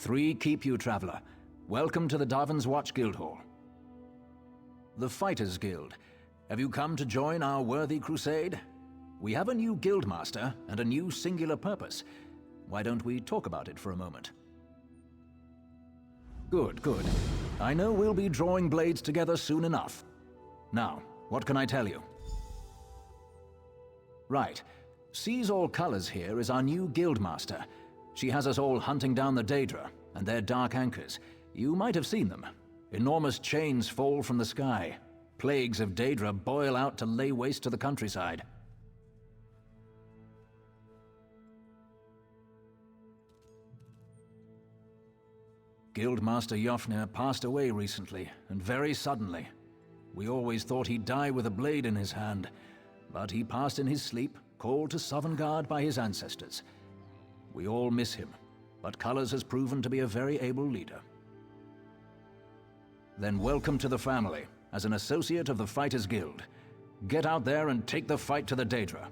3 keep you, traveler. Welcome to the Darvin's Watch Guildhall. The Fighters Guild. Have you come to join our worthy crusade? We have a new guildmaster and a new singular purpose. Why don't we talk about it for a moment? Good, good. I know we'll be drawing blades together soon enough. Now, what can I tell you? Right. Sees All Colors here is our new guildmaster. She has us all hunting down the Daedra and their dark anchors. You might have seen them. Enormous chains fall from the sky. Plagues of Daedra boil out to lay waste to the countryside. Guildmaster Jofnir passed away recently, and very suddenly. We always thought he'd die with a blade in his hand, but he passed in his sleep, called to Sovngarde by his ancestors. We all miss him, but Colors has proven to be a very able leader. Then welcome to the family, as an associate of the Fighters Guild. Get out there and take the fight to the Daedra.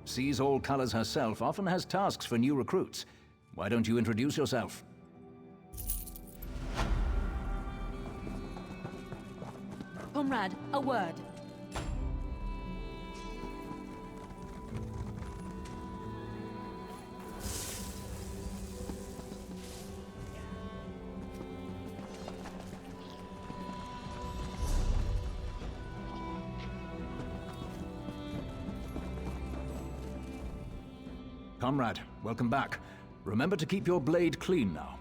Sees All Colors herself often has tasks for new recruits. Why don't you introduce yourself? Comrade, a word. Comrade, welcome back. Remember to keep your blade clean now.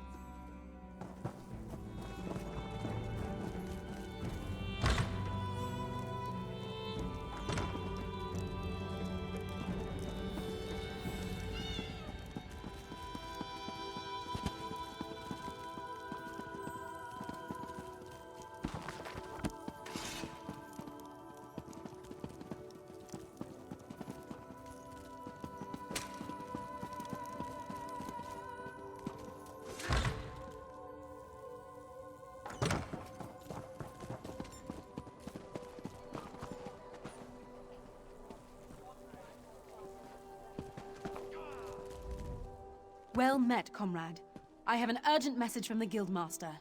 Well met, comrade. I have an urgent message from the Guildmaster.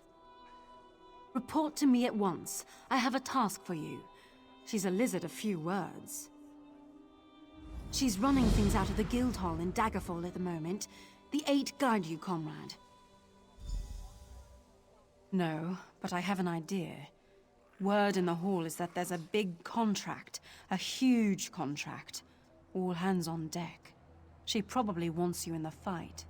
Report to me at once. I have a task for you. She's a lizard of few words. She's running things out of the guild hall in Daggerfall at the moment. The 8 guide you, comrade. No, but I have an idea. Word in the hall is that there's a big contract. A huge contract. All hands on deck. She probably wants you in the fight.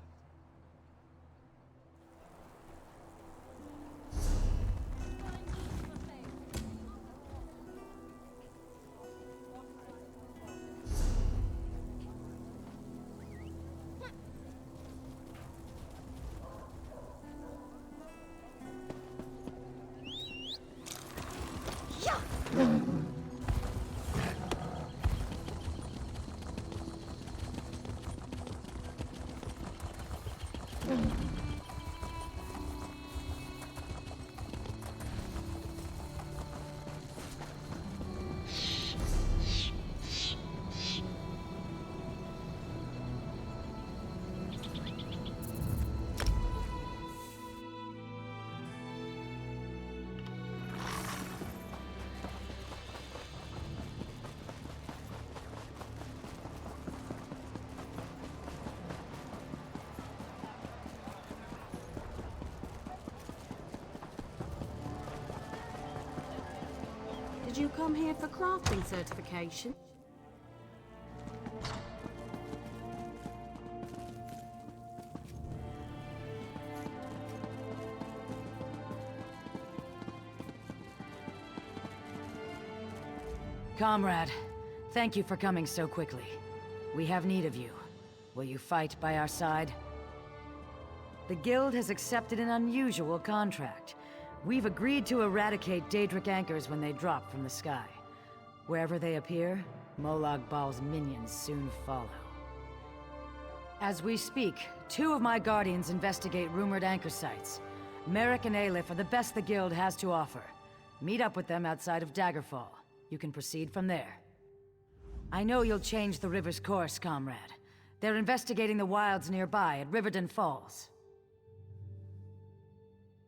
Did you come here for crafting certification? Comrade, thank you for coming so quickly. We have need of you. Will you fight by our side? The Guild has accepted an unusual contract. We've agreed to eradicate Daedric anchors when they drop from the sky. Wherever they appear, Molag Bal's minions soon follow. As we speak, 2 of my guardians investigate rumored anchor sites. Merrick and Aleph are the best the Guild has to offer. Meet up with them outside of Daggerfall. You can proceed from there. I know you'll change the river's course, comrade. They're investigating the wilds nearby at Riverdon Falls.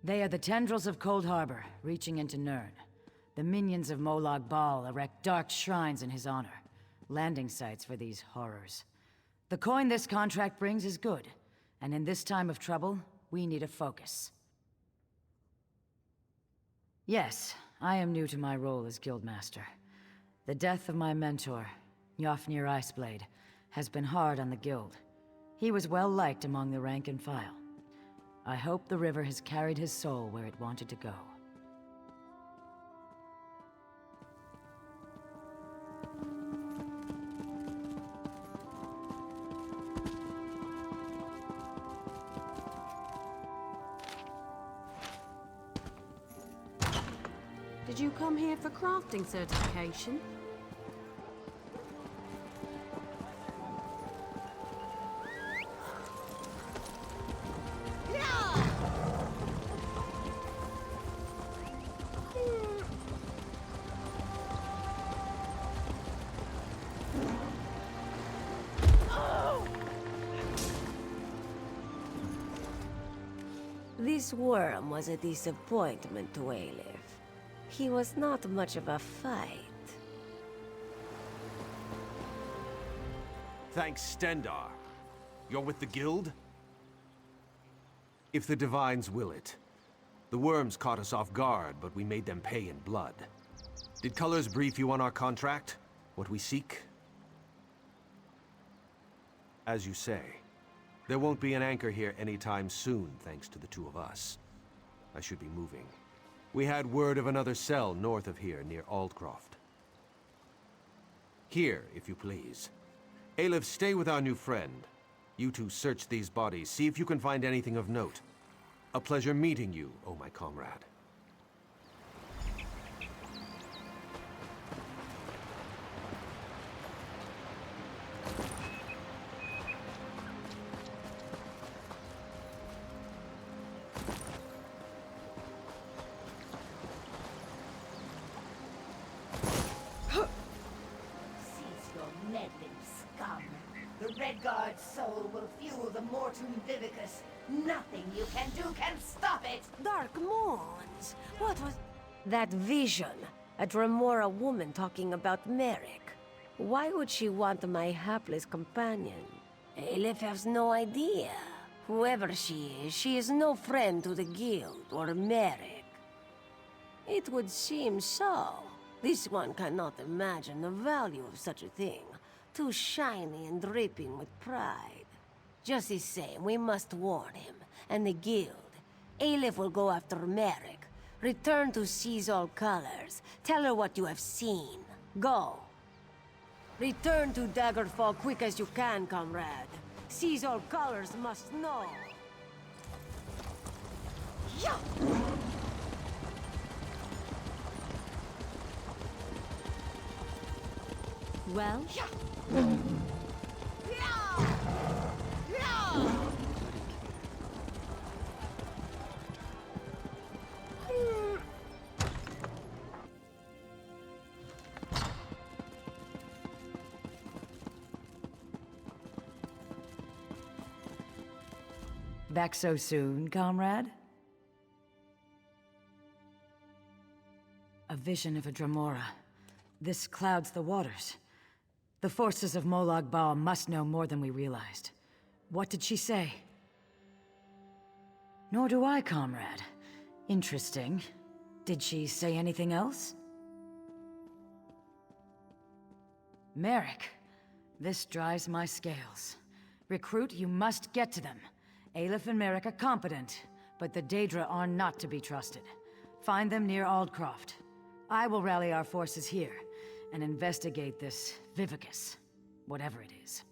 They are the tendrils of Cold Harbor, reaching into Nirn. The minions of Molag Bal erect dark shrines in his honor. Landing sites for these horrors. The coin this contract brings is good, and in this time of trouble, we need a focus. Yes, I am new to my role as Guildmaster. The death of my mentor, Njofnir Iceblade, has been hard on the Guild. He was well liked among the rank and file. I hope the river has carried his soul where it wanted to go. Did you come here for crafting certification? This worm was a disappointment to Aleph. He was not much of a fight. Thanks, Stendar. You're with the Guild? If the Divines will it. The worms caught us off guard, but we made them pay in blood. Did Colors brief you on our contract? What we seek? As you say, there won't be an anchor here anytime soon, thanks to the two of us. I should be moving. We had word of another cell north of here, near Aldcroft. Here, if you please. Aleph, stay with our new friend. You two search these bodies, see if you can find anything of note. A pleasure meeting you, oh my comrade. Redguard's soul will fuel the Mortum Vivicus. Nothing you can do can stop it! Dark Moons! What was... that vision? A Dremora woman talking about Merrick. Why would she want my hapless companion? Aleph has no idea. Whoever she is no friend to the Guild or Merrick. It would seem so. This one cannot imagine the value of such a thing. Too shiny and dripping with pride. Just the same, we must warn him, and the Guild. Aleph will go after Merrick. Return to seize all colors. Tell her what you have seen. Go. Return to Daggerfall quick as you can, comrade. Seize all colors must know. Yeah. Well? Back so soon, comrade? A vision of a Dremora. This clouds the waters. The forces of Molag Bal must know more than we realized. What did she say? Nor do I, comrade. Interesting. Did she say anything else? Merrick. This drives my scales. Recruit, you must get to them. Aleph and Merrick are competent, but the Daedra are not to be trusted. Find them near Aldcroft. I will rally our forces here and investigate this Vivicus, whatever it is.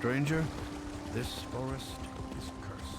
Stranger, this forest is cursed.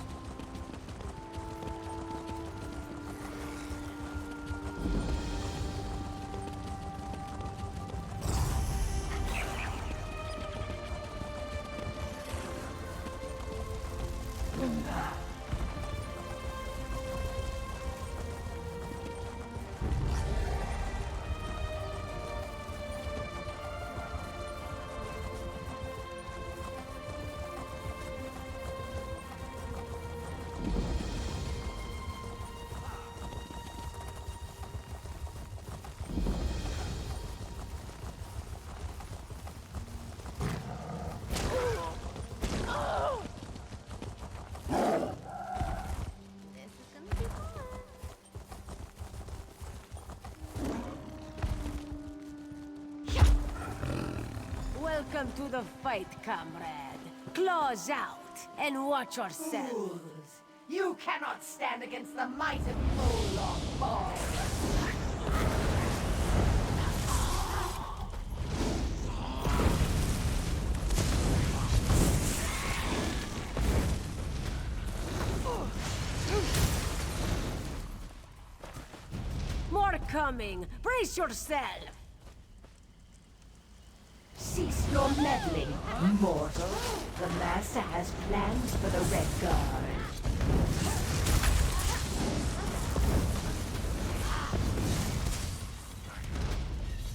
Welcome to the fight, comrade. Claws out, and watch yourself. Fools! You cannot stand against the might of Moloch Ball! More coming! Brace yourself! Cease your meddling, mortal. The Master has plans for the Red Guard.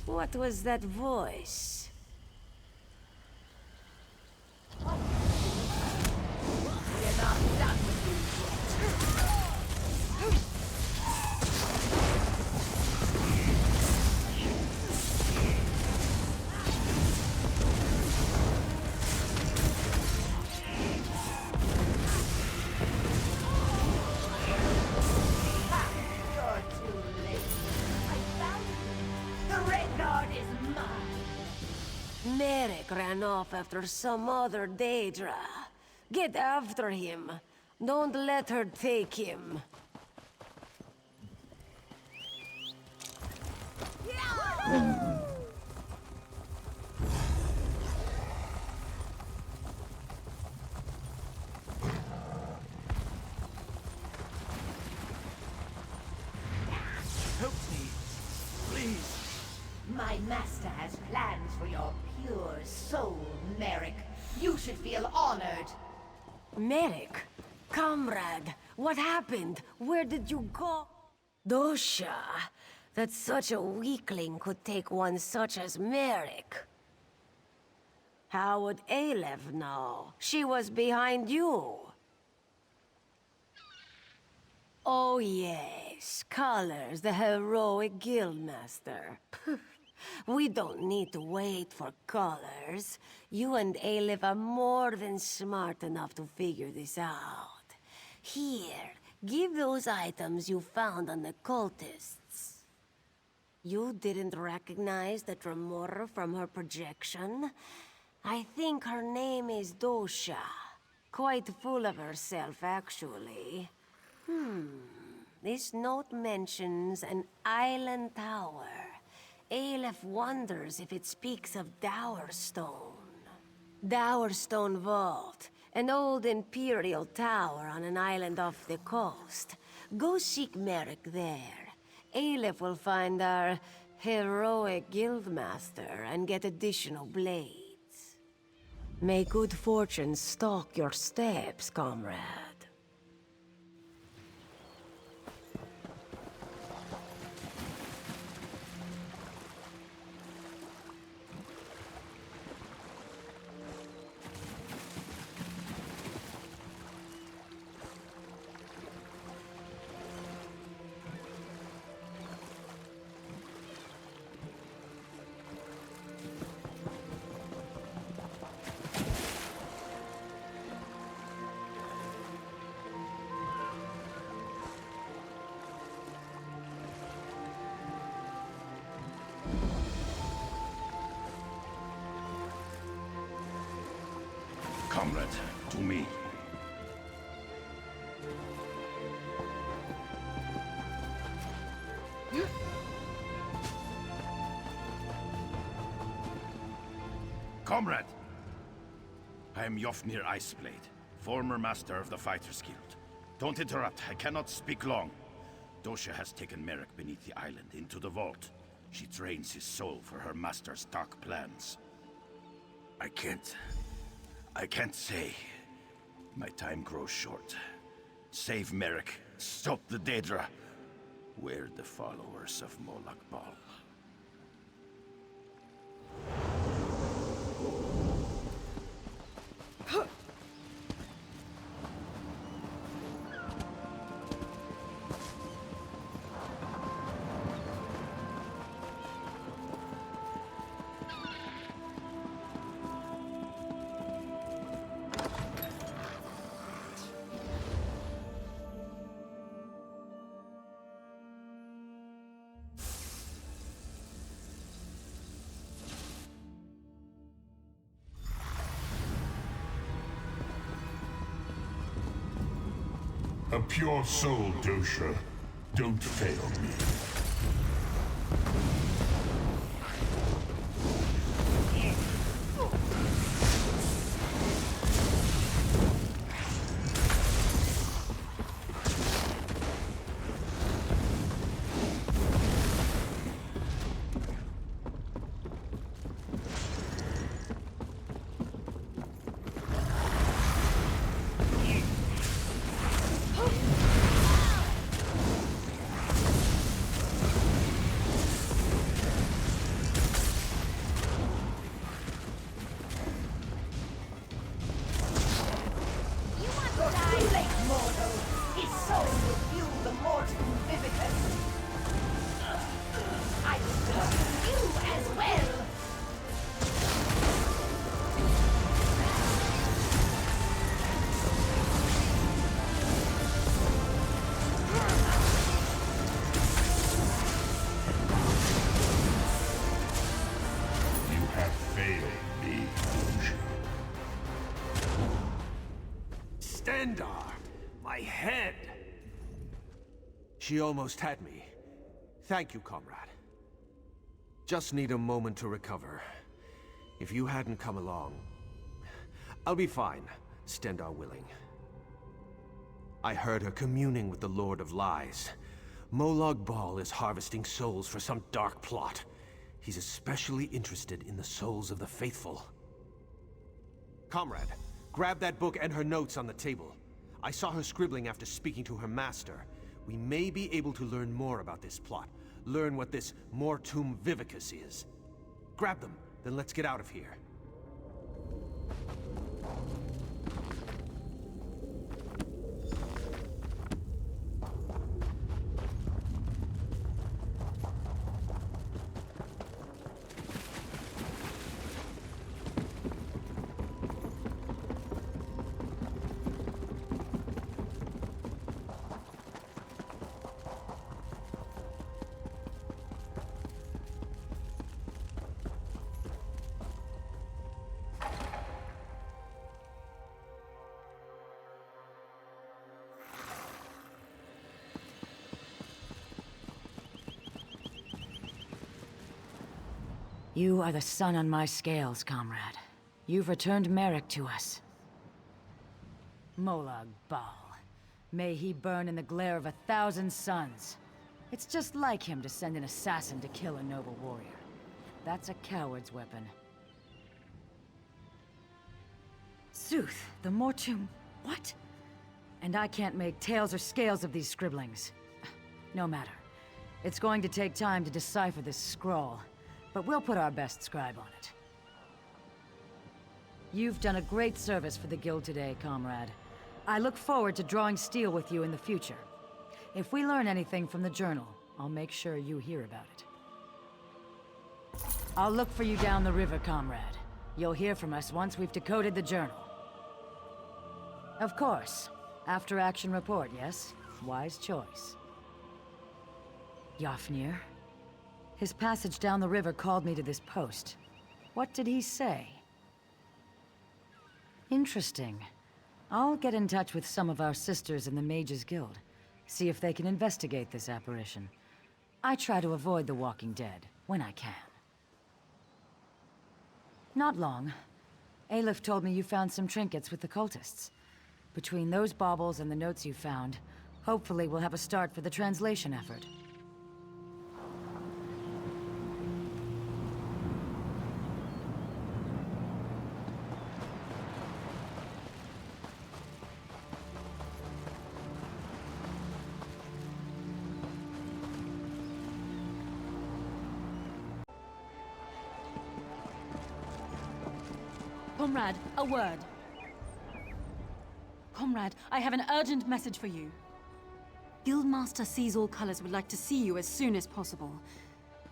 What was that voice? We're not done with You're too late. I found you. The Red Guard is mine. Merrick ran off after some other Daedra. Get after him. Don't let her take him. Help me, please. My master has plans for your pure soul, Merrick. You should feel honored. Merrick, comrade, what happened? Where did you go? Dosha, that such a weakling could take one such as Merrick. How would Aleph know? She was behind you. Oh yes, Colors, the heroic guildmaster. We don't need to wait for Colors. You and Aleph are more than smart enough to figure this out. Here, give those items you found on the cultists. You didn't recognize the Tremora from her projection? I think her name is Dosha. Quite full of herself, actually. This note mentions an island tower. Aleph wonders if it speaks of Dowerstone. Dowerstone Vault, an old Imperial tower on an island off the coast. Go seek Merrick there. Aleph will find our heroic guildmaster and get additional blades. May good fortune stalk your steps, comrade. Comrade, to me. Comrade! I am Yofnir Iceblade, former master of the Fighters Guild. Don't interrupt, I cannot speak long. Dosha has taken Merrick beneath the island into the vault. She drains his soul for her master's dark plans. I can't say. My time grows short. Save Merrick, stop the Daedra. We're the followers of Molag Bal. A pure soul, Dosha. Don't fail me. Stendar! My head! She almost had me. Thank you, comrade. Just need a moment to recover. If you hadn't come along... I'll be fine, Stendar willing. I heard her communing with the Lord of Lies. Molag Bal is harvesting souls for some dark plot. He's especially interested in the souls of the faithful. Comrade, grab that book and her notes on the table. I saw her scribbling after speaking to her master. We may be able to learn more about this plot. Learn what this Mortum Vivicus is. Grab them, then let's get out of here. You are the sun on my scales, comrade. You've returned Merrick to us. Molag Bal. May he burn in the glare of 1,000 suns. It's just like him to send an assassin to kill a noble warrior. That's a coward's weapon. Sooth, the Mortum... what? And I can't make tails or scales of these scribblings. No matter. It's going to take time to decipher this scroll. But we'll put our best scribe on it. You've done a great service for the Guild today, comrade. I look forward to drawing steel with you in the future. If we learn anything from the journal, I'll make sure you hear about it. I'll look for you down the river, comrade. You'll hear from us once we've decoded the journal. Of course. After action report, yes? Wise choice. Yofnir. His passage down the river called me to this post. What did he say? Interesting. I'll get in touch with some of our sisters in the Mages Guild. See if they can investigate this apparition. I try to avoid the Walking Dead, when I can. Not long. Aleph told me you found some trinkets with the cultists. Between those baubles and the notes you found, hopefully we'll have a start for the translation effort. Comrade, a word. Comrade, I have an urgent message for you. Guildmaster Sees All Colors would like to see you as soon as possible.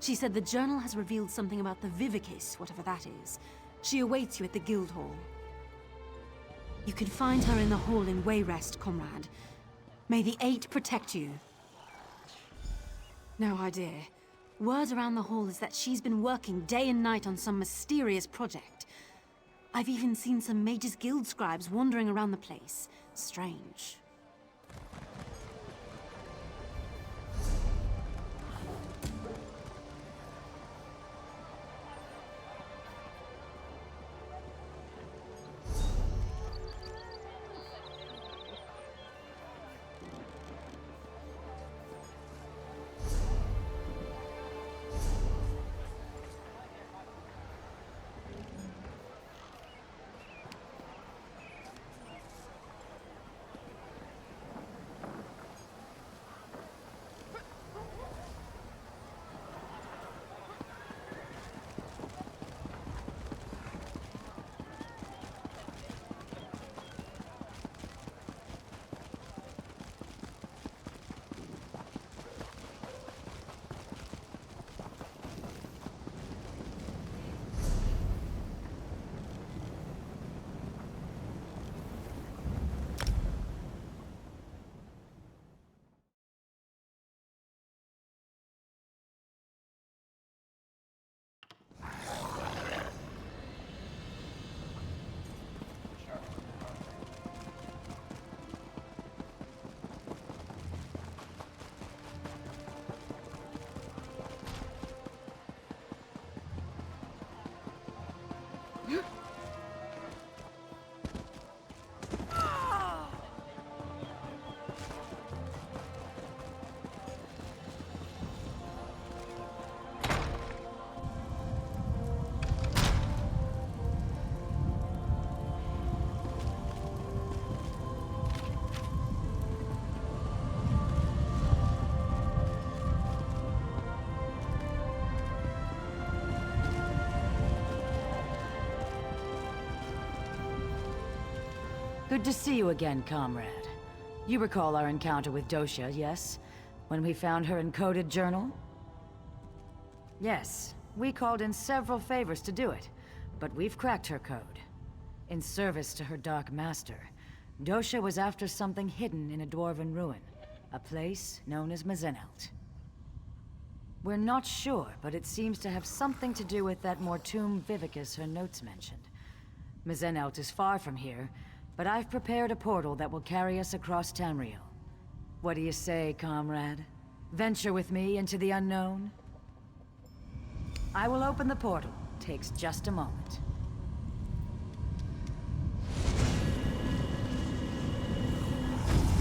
She said the journal has revealed something about the Vivicis, whatever that is. She awaits you at the guild hall. You can find her in the hall in Wayrest, comrade. May the Eight protect you. No idea. Word around the hall is that she's been working day and night on some mysterious project. I've even seen some Mages Guild scribes wandering around the place. Strange. Good to see you again, comrade. You recall our encounter with Dosha, yes? When we found her encoded journal? Yes, we called in several favors to do it, but we've cracked her code. In service to her Dark Master, Dosha was after something hidden in a dwarven ruin, a place known as Mazenelt. We're not sure, but it seems to have something to do with that Mortum Vivicus her notes mentioned. Mazenelt is far from here, but I've prepared a portal that will carry us across Tamriel. What do you say, comrade? Venture with me into the unknown? I will open the portal. Takes just a moment.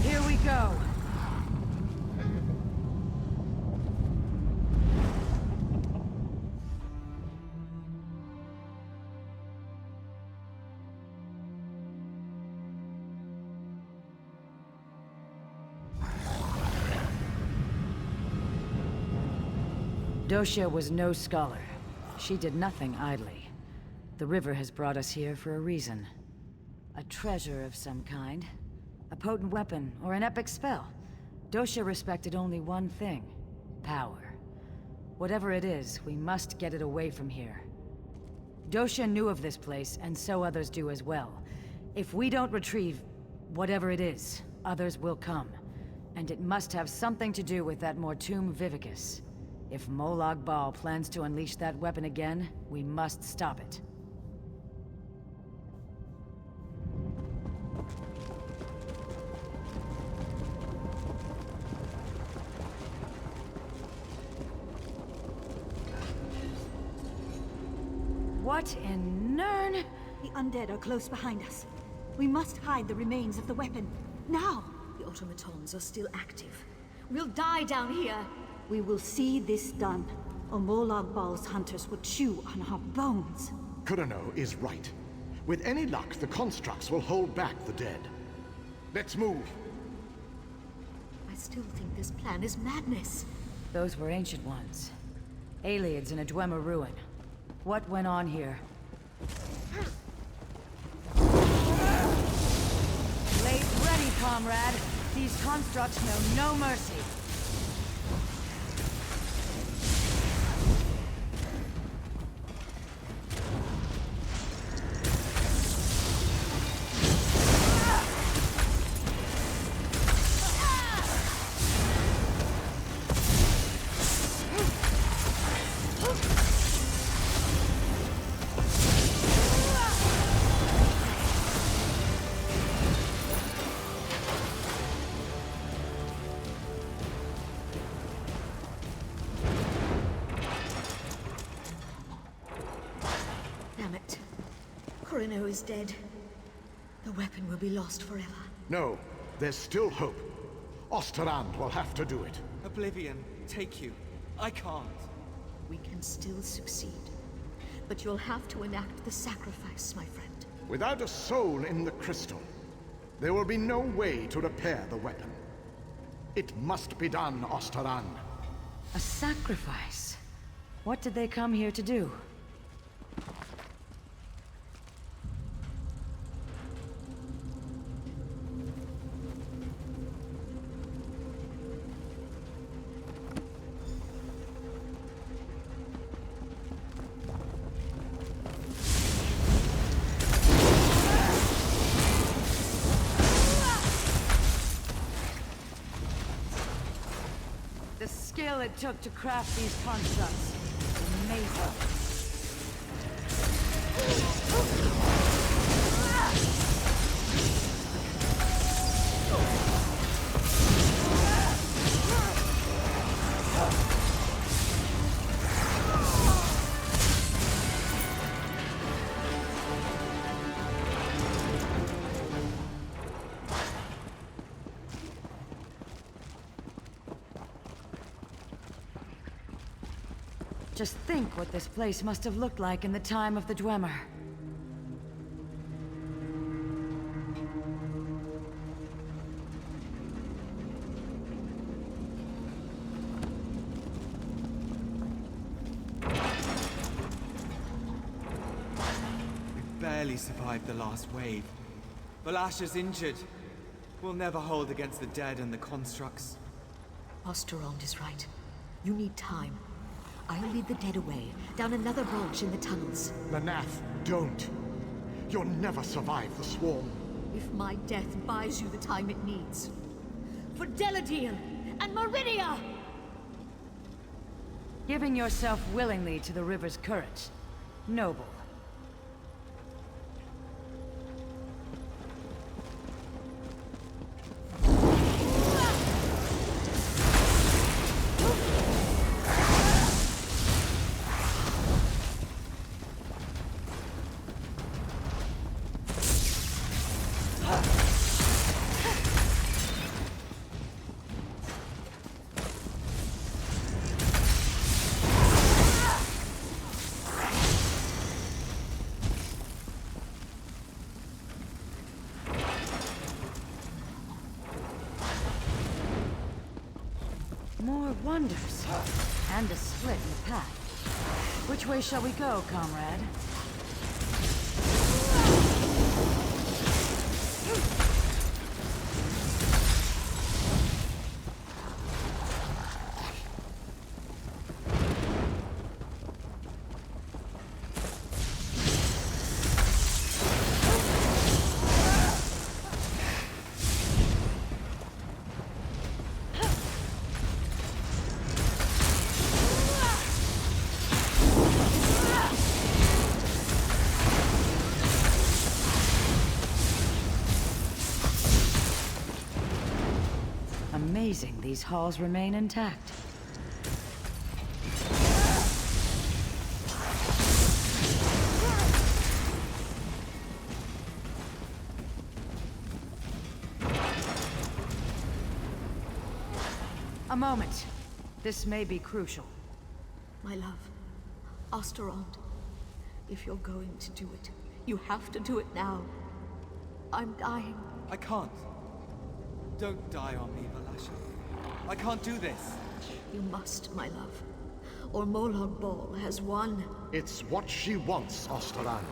Here we go! Dosha was no scholar. She did nothing idly. The river has brought us here for a reason. A treasure of some kind. A potent weapon or an epic spell. Dosha respected only one thing. Power. Whatever it is, we must get it away from here. Dosha knew of this place, and so others do as well. If we don't retrieve whatever it is, others will come. And it must have something to do with that Mortum Vivicus. If Molag Bal plans to unleash that weapon again, we must stop it. What in Nern? The undead are close behind us. We must hide the remains of the weapon. Now! The automatons are still active. We'll die down here! We will see this done, or Molag Bal's hunters will chew on our bones. Kurano is right. With any luck, the constructs will hold back the dead. Let's move. I still think this plan is madness. Those were ancient ones. Aliens in a Dwemer ruin. What went on here? Blade ready, comrade. These constructs know no mercy. Damn it. Kurano is dead. The weapon will be lost forever. No, there's still hope. Osterand will have to do it. Oblivion, take you. I can't. We can still succeed. But you'll have to enact the sacrifice, my friend. Without a soul in the crystal, there will be no way to repair the weapon. It must be done, Osterand. A sacrifice? What did they come here to do? The skill it took to craft these constructs. Amazing. Just think what this place must have looked like in the time of the Dwemer. We barely survived the last wave. Balasha's injured. We'll never hold against the dead and the constructs. Osterond is right. You need time. I'll lead the dead away, down another branch in the tunnels. Lanath, don't. You'll never survive the swarm. If my death buys you the time it needs. For Deladil and Meridia! Giving yourself willingly to the river's current. Noble. More wonders. And a split in the path. Which way shall we go, comrade? Amazing these halls remain intact. A moment. This may be crucial. My love, Osterond, if you're going to do it, you have to do it now. I'm dying. I can't. Don't die on me, Valasha. I can't do this. You must, my love. Or Molag Bal has won. It's what she wants, Osteran.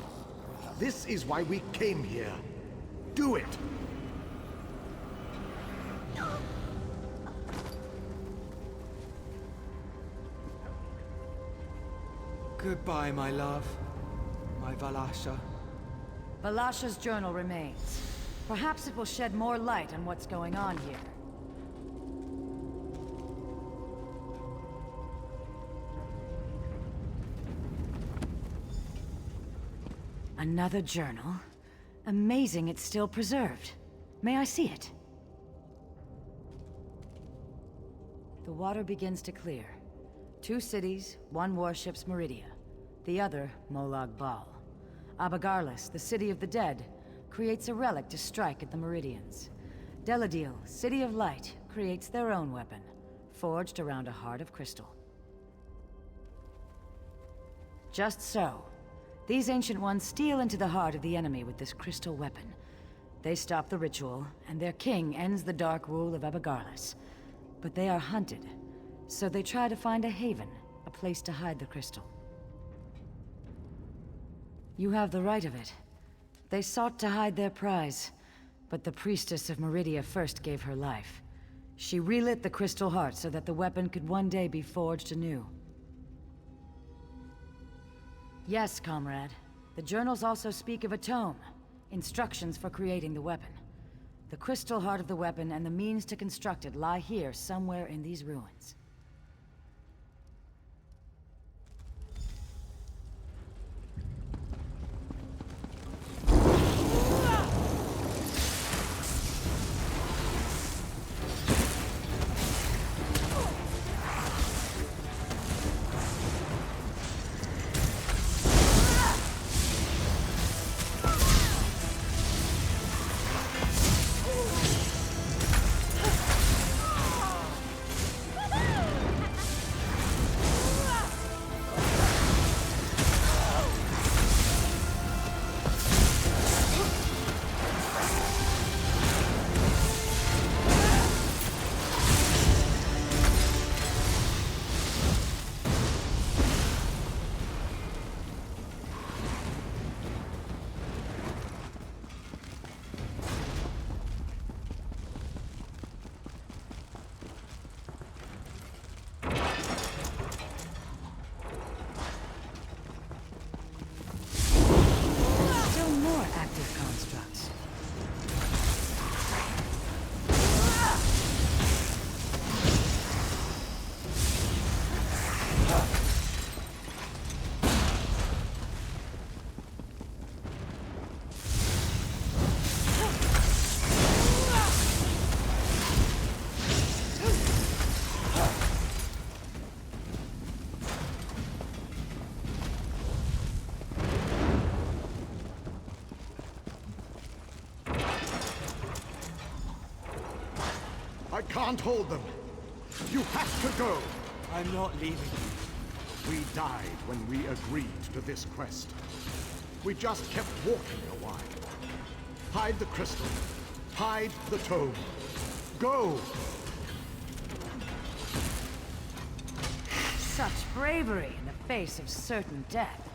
This is why we came here. Do it! Goodbye, my love. My Valasha. Valasha's journal remains. Perhaps it will shed more light on what's going on here. Another journal? Amazing it's still preserved. May I see it? The water begins to clear. 2 cities, 1 warship's Meridia. The other, Molag Bal. Abagarlis, the city of the dead, creates a relic to strike at the Meridians. Deladil, City of Light, creates their own weapon, forged around a heart of crystal. Just so. These Ancient Ones steal into the heart of the enemy with this crystal weapon. They stop the ritual, and their king ends the dark rule of Abagarlis. But they are hunted, so they try to find a haven, a place to hide the crystal. You have the right of it. They sought to hide their prize, but the priestess of Meridia first gave her life. She relit the crystal heart so that the weapon could one day be forged anew. Yes, comrade. The journals also speak of a tome. Instructions for creating the weapon. The crystal heart of the weapon and the means to construct it lie here somewhere in these ruins. I can't hold them. You have to go. I'm not leaving. We died when we agreed to this quest. We just kept walking a while. Hide the crystal. Hide the tome. Go! Such bravery in the face of certain death.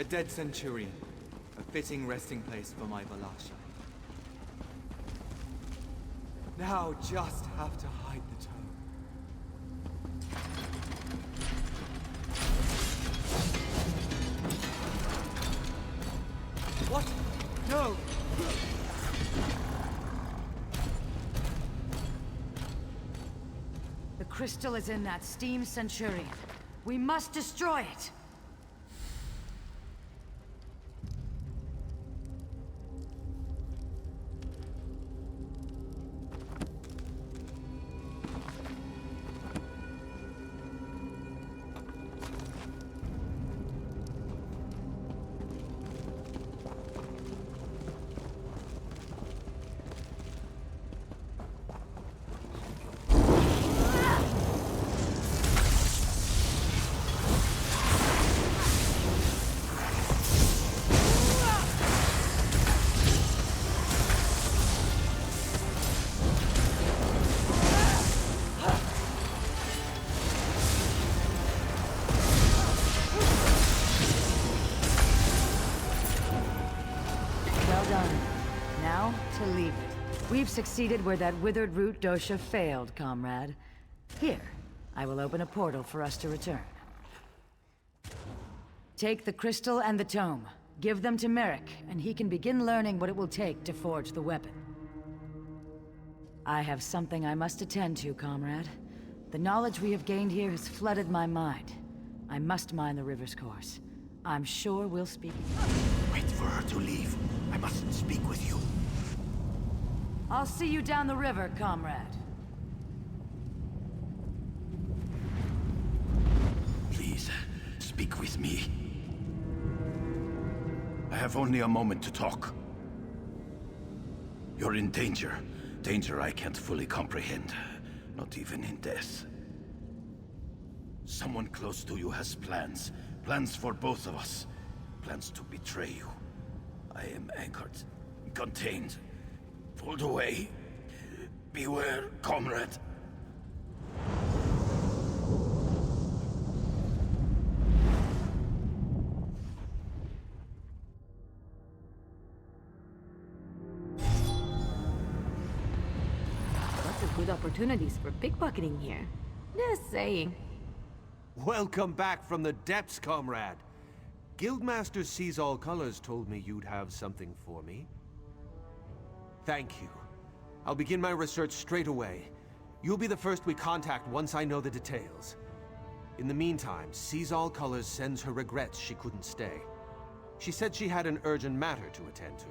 The dead Centurion. A fitting resting place for my Valasha. Now just have to hide the tome. What? No! The crystal is in that steam Centurion. We must destroy it! We've succeeded where that withered root dosha failed, comrade. Here, I will open a portal for us to return. Take the crystal and the tome. Give them to Merrick, and he can begin learning what it will take to forge the weapon. I have something I must attend to, comrade. The knowledge we have gained here has flooded my mind. I must mind the river's course. I'm sure we'll speak again. Wait for her to leave. I must speak with you. I'll see you down the river, comrade. Please, speak with me. I have only a moment to talk. You're in danger. Danger I can't fully comprehend. Not even in death. Someone close to you has plans. Plans for both of us. Plans to betray you. I am anchored. Contained. Pulled away. Beware, comrade. Lots of good opportunities for pickpocketing here. Just saying. Welcome back from the depths, comrade. Guildmaster Sees All Colors told me you'd have something for me. Thank you. I'll begin my research straight away. You'll be the first we contact once I know the details. In the meantime, Sees All Colors sends her regrets she couldn't stay. She said she had an urgent matter to attend to.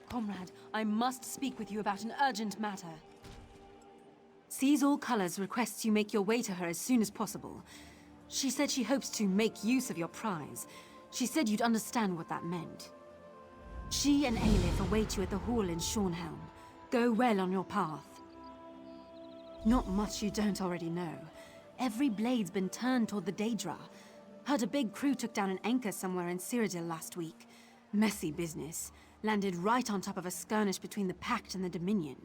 Comrade, I must speak with you about an urgent matter. Sees All Colors requests you make your way to her as soon as possible. She said she hopes to make use of your prize. She said you'd understand what that meant. She and Aelith await you at the hall in Shornhelm. Go well on your path. Not much you don't already know. Every blade's been turned toward the Daedra. Heard a big crew took down an anchor somewhere in Cyrodiil last week. Messy business. Landed right on top of a skirmish between the Pact and the Dominion.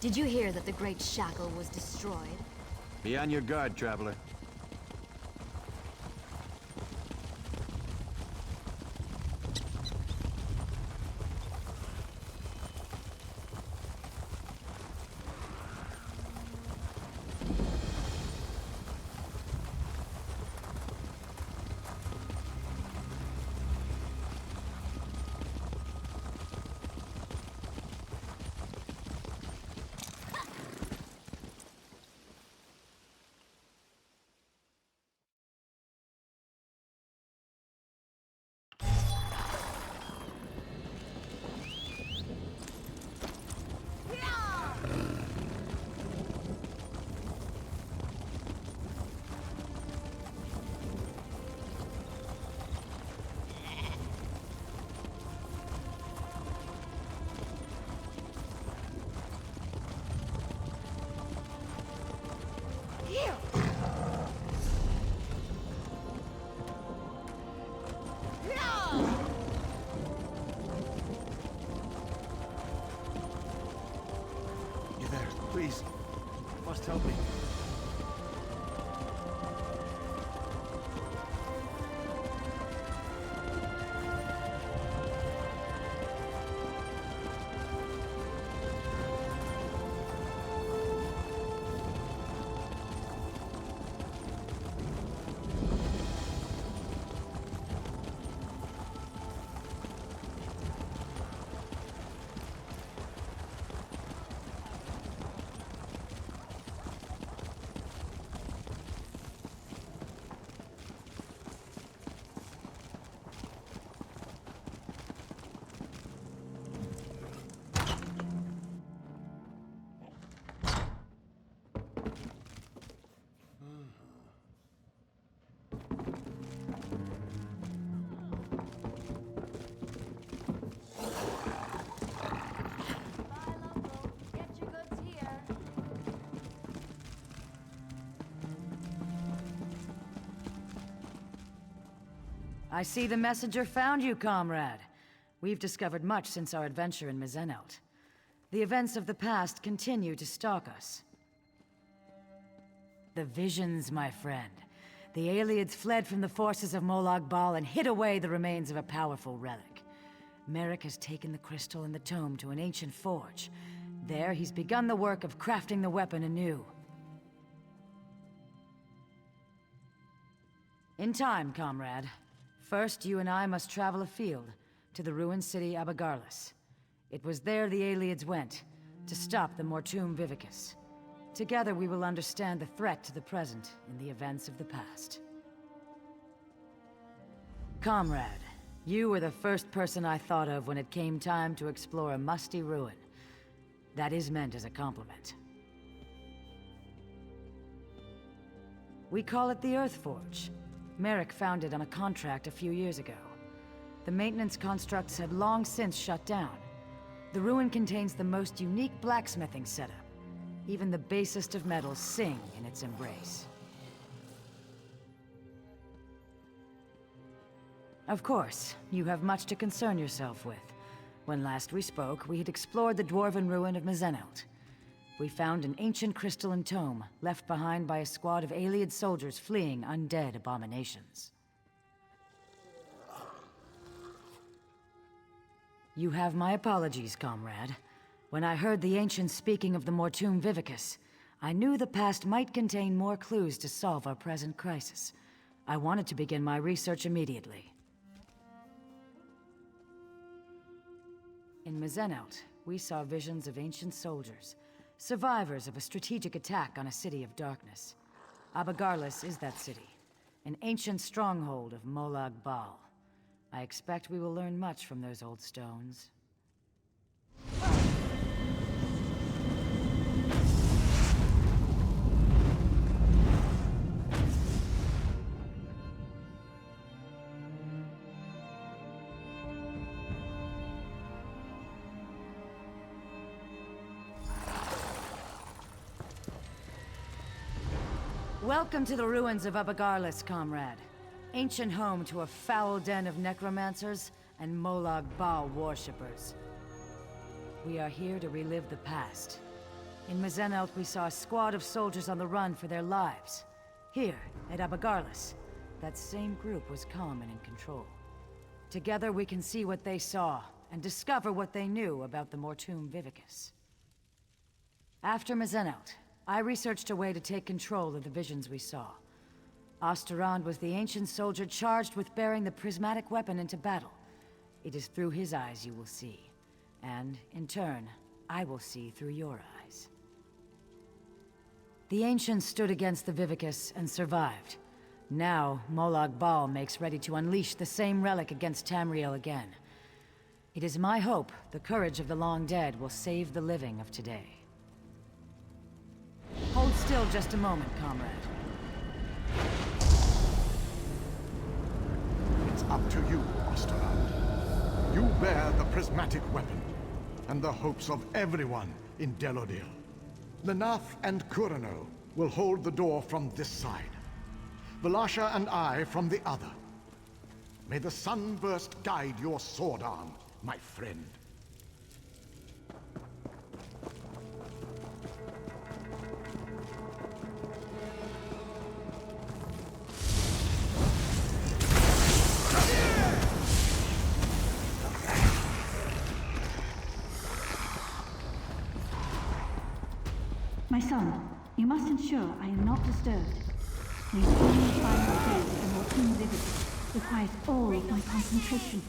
Did you hear that the Great Shackle was destroyed? Be on your guard, traveler. You there, please. You must help me. I see the messenger found you, comrade. We've discovered much since our adventure in Mizenelt. The events of the past continue to stalk us. The visions, my friend. The Aelids fled from the forces of Molag Bal and hid away the remains of a powerful relic. Merrick has taken the crystal and the tome to an ancient forge. There, he's begun the work of crafting the weapon anew. In time, comrade. First, you and I must travel afield, to the ruined city Abagarlis. It was there the Aelids went, to stop the Mortum Vivicus. Together we will understand the threat to the present in the events of the past. Comrade, you were the first person I thought of when it came time to explore a musty ruin. That is meant as a compliment. We call it the Earthforge. Merrick found it on a contract a few years ago. The maintenance constructs had long since shut down. The ruin contains the most unique blacksmithing setup. Even the basest of metals sing in its embrace. Of course, you have much to concern yourself with. When last we spoke, we had explored the dwarven ruin of Mizenelt. We found an ancient crystalline tome, left behind by a squad of Aeliid soldiers fleeing undead abominations. You have my apologies, comrade. When I heard the ancients speaking of the Mortum Vivicus, I knew the past might contain more clues to solve our present crisis. I wanted to begin my research immediately. In Mizenelt, we saw visions of ancient soldiers, survivors of a strategic attack on a city of darkness. Abagarlis is that city, an ancient stronghold of Molag Bal. I expect we will learn much from those old stones. Welcome to the ruins of Abagarlis, comrade. Ancient home to a foul den of necromancers and Molag Bal worshippers. We are here to relive the past. In Mazenelt, we saw a squad of soldiers on the run for their lives. Here, at Abagarlis, that same group was calm and in control. Together we can see what they saw, and discover what they knew about the Mortum Vivicus. After Mazenelt, I researched a way to take control of the visions we saw. Osterond was the ancient soldier charged with bearing the prismatic weapon into battle. It is through his eyes you will see. And, in turn, I will see through your eyes. The ancients stood against the Vivicus and survived. Now, Molag Bal makes ready to unleash the same relic against Tamriel again. It is my hope the courage of the long dead will save the living of today. Hold still just a moment, comrade. It's up to you, Osterland. You bear the prismatic weapon, and the hopes of everyone in Delodil. Lenath and Kurano will hold the door from this side. Valasha and I from the other. May the sunburst guide your sword arm, my friend. My son, you must ensure I am not disturbed. Maintaining the final phase of the Mortum Vivicus requires all of my concentration.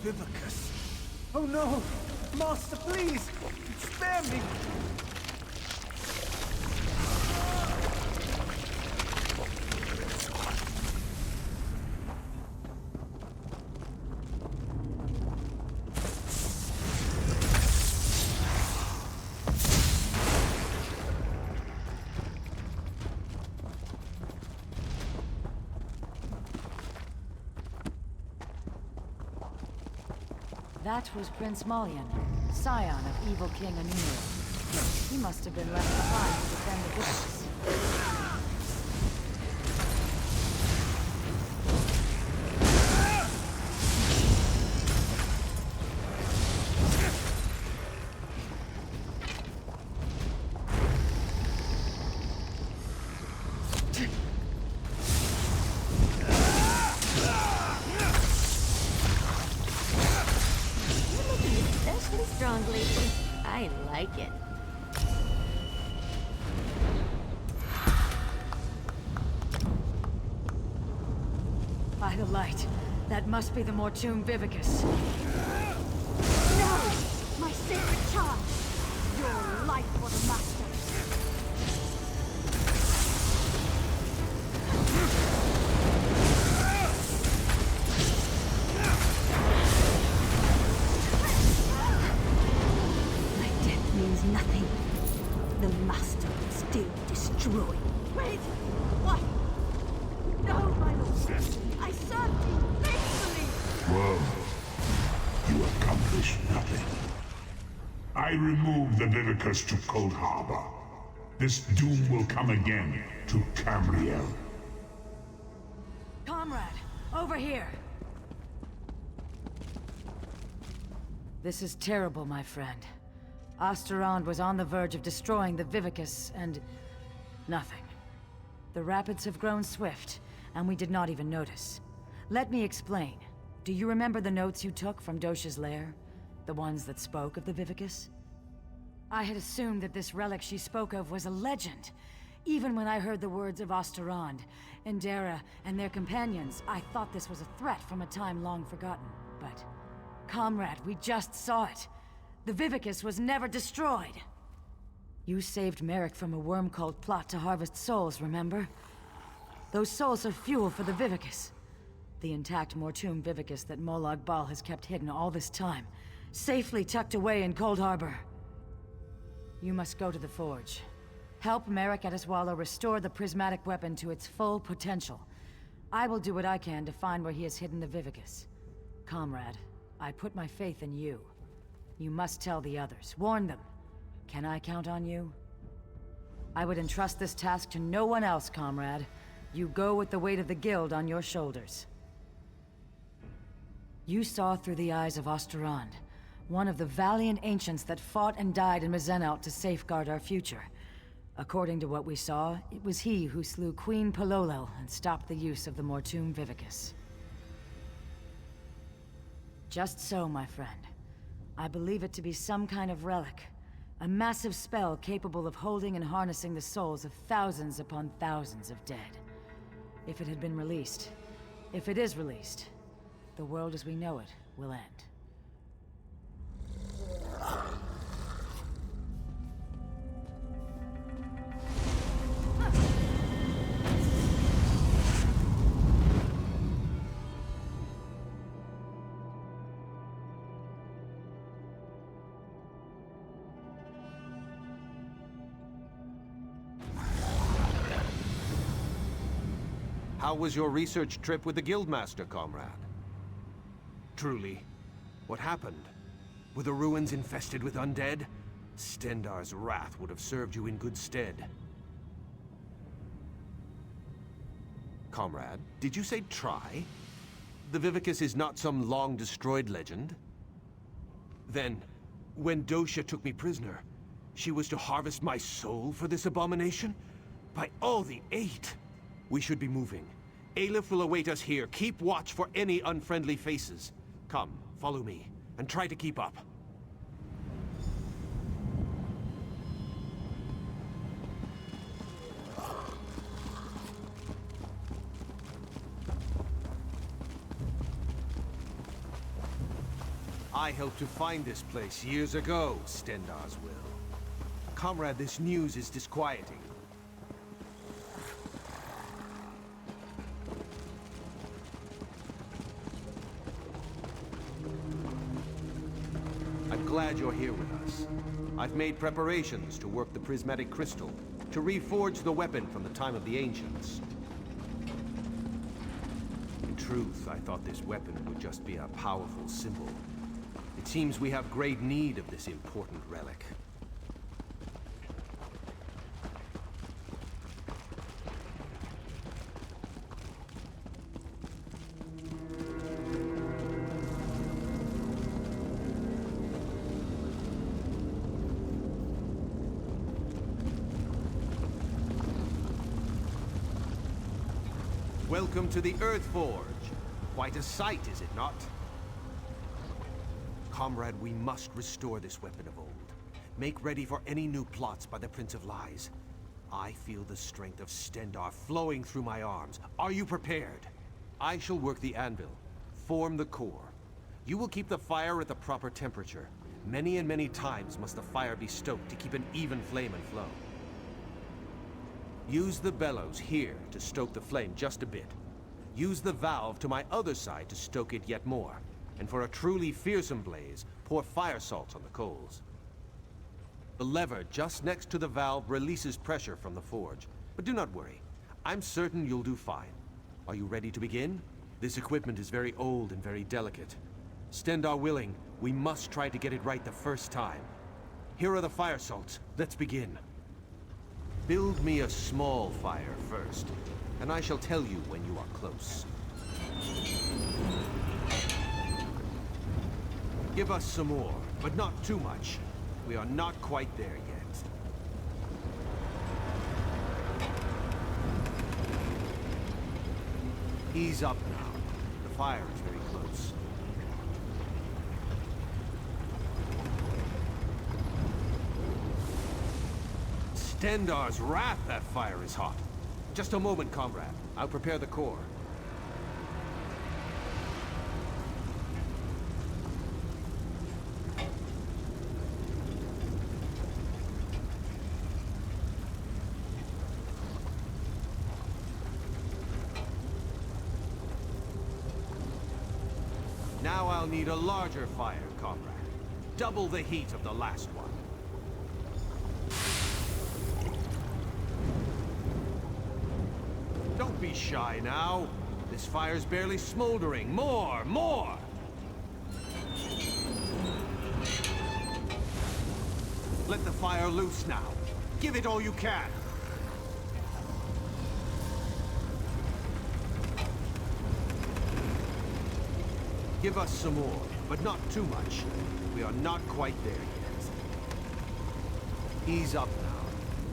Vivicus. Oh no! Master, please! Spare me! That was Prince Malyan, scion of evil King Anumir. He must have been left behind to defend the Vivicus. Strongly. I like it. By the light, that must be the Mortum Vivicus. No! My sacred child! Your life for the Master! Nothing. The Master will still destroy. Wait! What? No, my lord! I served you faithfully! Whoa. You accomplished nothing. I removed the Vivicus to Cold Harbor. This doom will come again to Tamriel. Comrade, over here! This is terrible, my friend. Osterond was on the verge of destroying the Vivicus, and nothing. The rapids have grown swift, and we did not even notice. Let me explain. Do you remember the notes you took from Dosha's lair? The ones that spoke of the Vivicus? I had assumed that this relic she spoke of was a legend. Even when I heard the words of Osterond, Endera, and their companions, I thought this was a threat from a time long forgotten. But, comrade, we just saw it. The Vivicus was never destroyed. You saved Merrick from a worm-cult plot to harvest souls, remember? Those souls are fuel for the Vivicus. The intact Mortum Vivicus that Molag Bal has kept hidden all this time, safely tucked away in Cold Harbor. You must go to the Forge. Help Merrick Adeswala restore the prismatic weapon to its full potential. I will do what I can to find where he has hidden the Vivicus. Comrade, I put my faith in you. You must tell the others. Warn them. Can I count on you? I would entrust this task to no one else, comrade. You go with the weight of the Guild on your shoulders. You saw through the eyes of Osterond, one of the valiant ancients that fought and died in Mazenalt to safeguard our future. According to what we saw, it was he who slew Queen Palolel and stopped the use of the Mortum Vivicus. Just so, my friend. I believe it to be some kind of relic. A massive spell capable of holding and harnessing the souls of thousands upon thousands of dead. If it had been released, if it is released, the world as we know it will end. How was your research trip with the Guildmaster, comrade? Truly, what happened? Were the ruins infested with undead? Stendarr's wrath would have served you in good stead. Comrade, did you say try? The Vivicus is not some long-destroyed legend. Then, when Dosha took me prisoner, she was to harvest my soul for this abomination? By all the eight! We should be moving. Aleph will await us here. Keep watch for any unfriendly faces. Come, follow me, and try to keep up. I helped to find this place years ago, Stendarr's will. Comrade, this news is disquieting. I'm glad you're here with us. I've made preparations to work the prismatic crystal, to reforge the weapon from the time of the ancients. In truth, I thought this weapon would just be a powerful symbol. It seems we have great need of this important relic. Welcome to the Earth Forge. Quite a sight, is it not? Comrade, we must restore this weapon of old. Make ready for any new plots by the Prince of Lies. I feel the strength of Stendarr flowing through my arms. Are you prepared? I shall work the anvil, form the core. You will keep the fire at the proper temperature. Many and many times must the fire be stoked to keep an even flame and flow. Use the bellows here to stoke the flame just a bit. Use the valve to my other side to stoke it yet more. And for a truly fearsome blaze, pour fire salts on the coals. The lever just next to the valve releases pressure from the forge. But do not worry. I'm certain you'll do fine. Are you ready to begin? This equipment is very old and very delicate. Stendarr willing, we must try to get it right the first time. Here are the fire salts. Let's begin. Build me a small fire first, and I shall tell you when you are close. Give us some more, but not too much. We are not quite there yet. Ease up now. The fire is very close. Stendar's wrath, that fire is hot. Just a moment, comrade. I'll prepare the core. Now I'll need a larger fire, comrade. Double the heat of the last one. Don't be shy now. This fire's barely smoldering. More! More! Let the fire loose now. Give it all you can. Give us some more, but not too much. We are not quite there yet. Ease up now.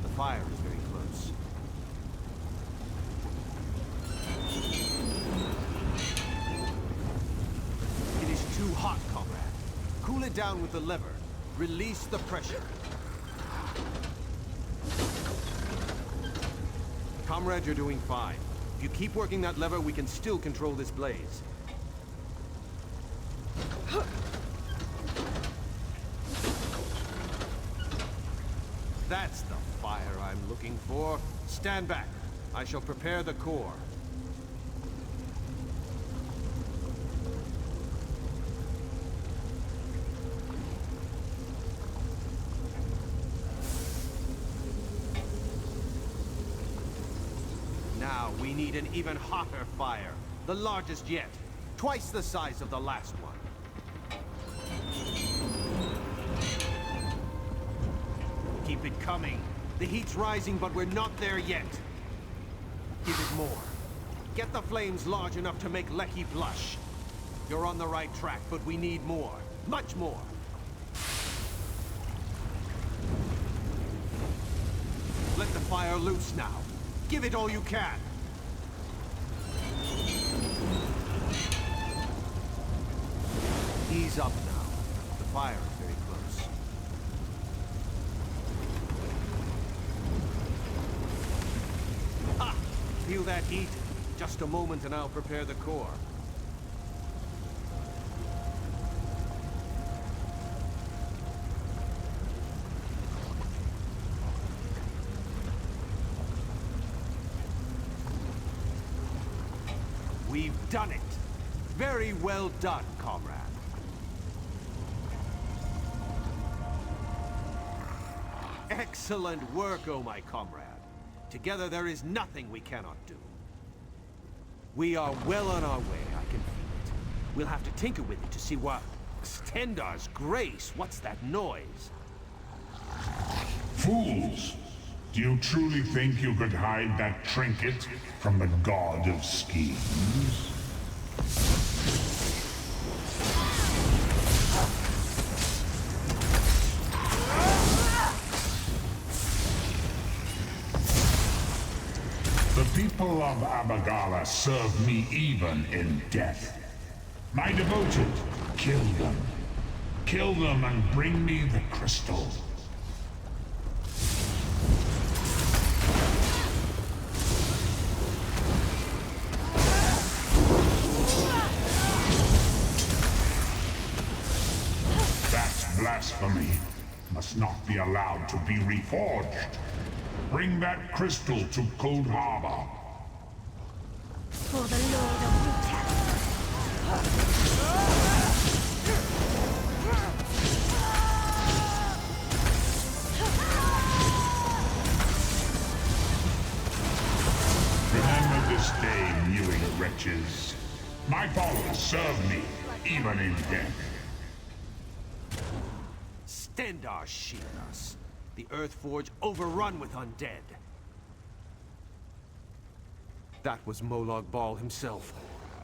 The fire is very close. It is too hot, comrade. Cool it down with the lever. Release the pressure. Comrade, you're doing fine. If you keep working that lever, we can still control this blaze. That's the fire I'm looking for. Stand back. I shall prepare the core. Now we need an even hotter fire. The largest yet. Twice the size of the last one. Keep it coming. The heat's rising, but we're not there yet. Give it more. Get the flames large enough to make Lecky blush. You're on the right track, but we need more. Much more. Let the fire loose now. Give it all you can. Ease up now. The fire is very close. Ha! Feel that heat? Just a moment and I'll prepare the core. We've done it! Very well done, comrade. Excellent work, oh my comrade. Together there is nothing we cannot do. We are well on our way, I can feel it. We'll have to tinker with it to see what... Stendar's grace, what's that noise? Fools! Do you truly think you could hide that trinket from the god of schemes? The people of Abagala serve me even in death. My devoted, kill them. Kill them and bring me the crystal. That's blasphemy. Must not be allowed to be reforged. Bring that crystal to Cold Harbor. For the Lord of Remember this day, mewing wretches. My followers serve me, even in death. Stendar shield us. The Earthforge overrun with undead. That was Molag Bal himself.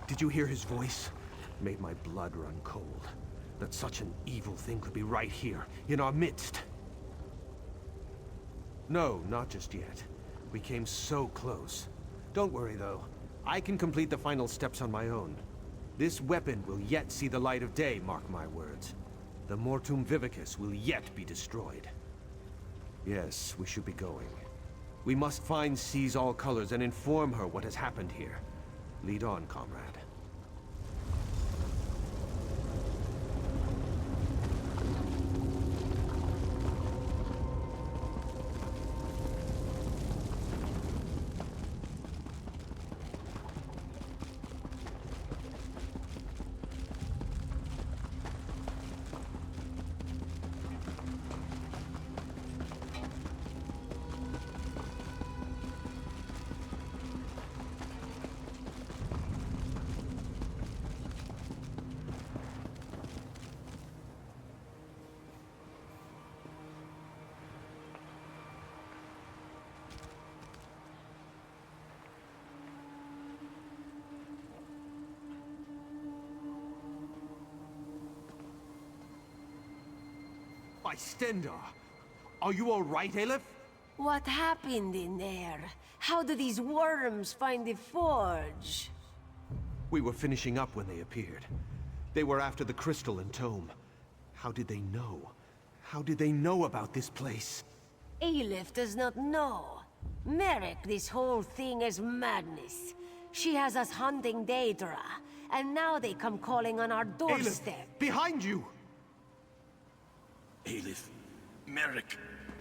Did you hear his voice? Made my blood run cold. That such an evil thing could be right here, in our midst. No, not just yet. We came so close. Don't worry, though. I can complete the final steps on my own. This weapon will yet see the light of day, mark my words. The Mortum Vivicus will yet be destroyed. Yes, we should be going. We must find Seize All Colors and inform her what has happened here. Lead on, comrade. By Stendar! Are you all right, Aleph? What happened in there? How do these worms find the forge? We were finishing up when they appeared. They were after the crystal and tome. How did they know? How did they know about this place? Aleph does not know. Merrick, this whole thing is madness. She has us hunting Daedra, and now they come calling on our doorstep. Aleph, behind you! Aleph, Merrick,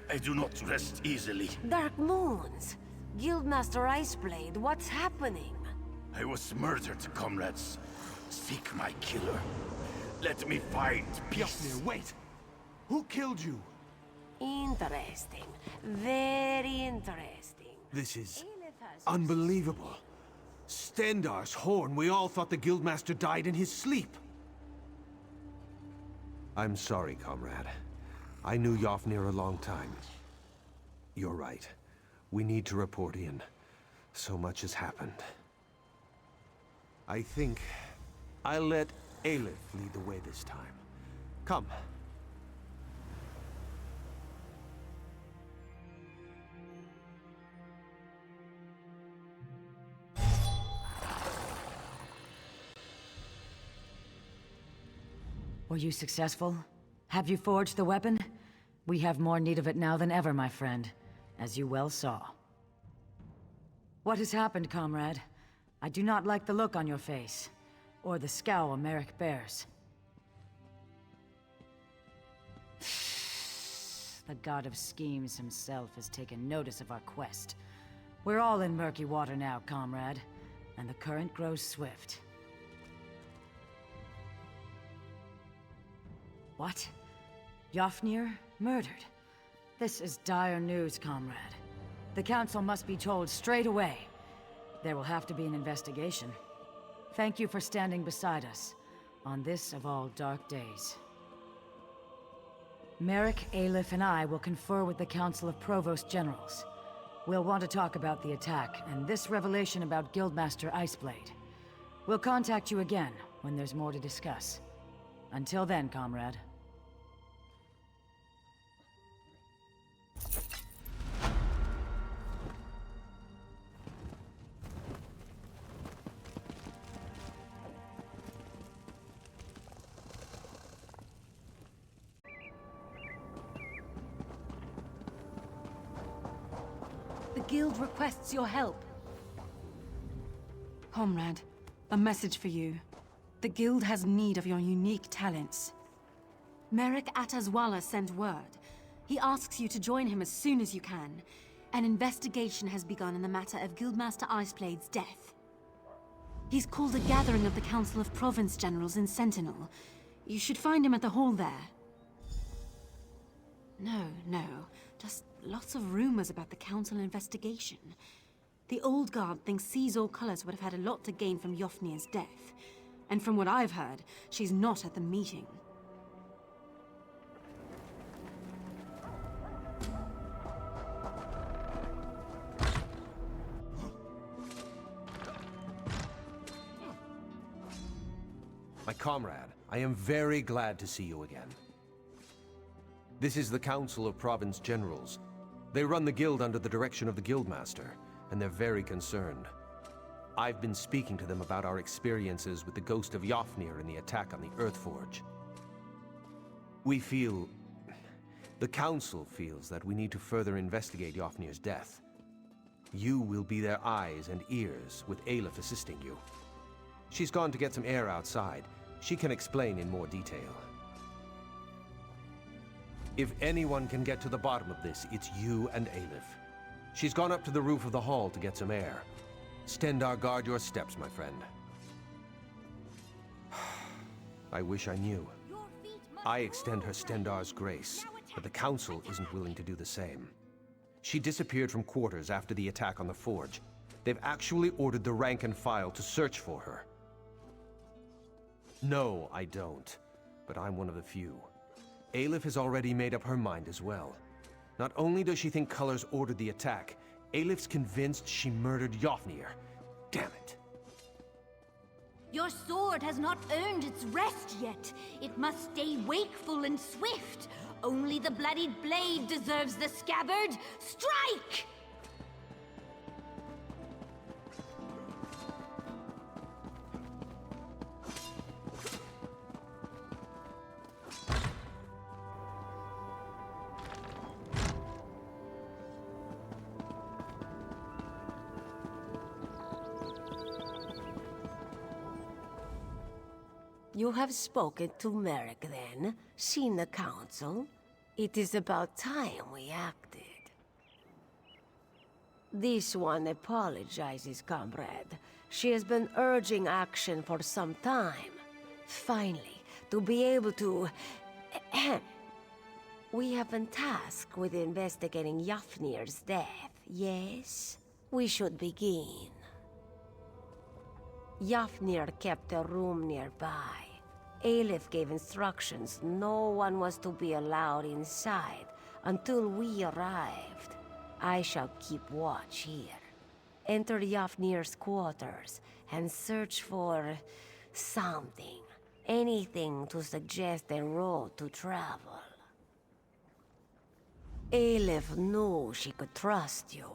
I do not rest easily. Dark Moons! Guildmaster Iceblade, what's happening? I was murdered, comrades. Seek my killer. Let me find peace. Yafnir, wait! Who killed you? Interesting. Very interesting. This is unbelievable. Stendar's horn. We all thought the Guildmaster died in his sleep. I'm sorry, comrade. I knew Yafnir a long time. You're right. We need to report in. So much has happened. I think I'll let Aleph lead the way this time. Come. Were you successful? Have you forged the weapon? We have more need of it now than ever, my friend, as you well saw. What has happened, comrade? I do not like the look on your face, or the scowl Merrick bears. The god of schemes himself has taken notice of our quest. We're all in murky water now, comrade, and the current grows swift. What? Yafnir murdered? This is dire news, comrade. The Council must be told straight away. There will have to be an investigation. Thank you for standing beside us on this of all dark days. Merrick, Aleph, and I will confer with the Council of Provost Generals. We'll want to talk about the attack and this revelation about Guildmaster Iceblade. We'll contact you again when there's more to discuss. Until then, comrade. The Guild requests your help. Comrade, a message for you. The Guild has need of your unique talents. Merrick Atazwala sent word. He asks you to join him as soon as you can. An investigation has begun in the matter of Guildmaster Iceblade's death. He's called a gathering of the Council of Province Generals in Sentinel. You should find him at the hall there. No. Just lots of rumors about the Council investigation. The Old Guard thinks Seize All Colors would have had a lot to gain from Yofnir's death. And from what I've heard, she's not at the meeting. My comrade, I am very glad to see you again. This is the Council of Province Generals. They run the guild under the direction of the Guildmaster, and they're very concerned. I've been speaking to them about our experiences with the ghost of Yafnir and the attack on the Earthforge. We feel The Council feels that we need to further investigate Yofnir's death. You will be their eyes and ears, with Aleph assisting you. She's gone to get some air outside. She can explain in more detail. If anyone can get to the bottom of this, it's you and Aleph. She's gone up to the roof of the hall to get some air. Stendarr, guard your steps, my friend. I wish I knew. I extend her Stendarr's grace, but the Council isn't willing to do the same. She disappeared from quarters after the attack on the Forge. They've actually ordered the rank and file to search for her. No, I don't. But I'm one of the few. Aleph has already made up her mind as well. Not only does she think Colors ordered the attack, Aleph's convinced she murdered Yofnir. Damn it. Your sword has not earned its rest yet. It must stay wakeful and swift. Only the bloodied blade deserves the scabbard. Strike! You have spoken to Merrick then, seen the Council. It is about time we acted. This one apologizes, comrade. She has been urging action for some time. Finally, to be able to... We have been tasked with investigating Yofnir's death, yes? We should begin. Yofnir kept a room nearby. Aleph gave instructions no one was to be allowed inside until we arrived. I shall keep watch here. Enter Yofnir's quarters and search for something. Anything to suggest a road to travel. Aleph knew she could trust you.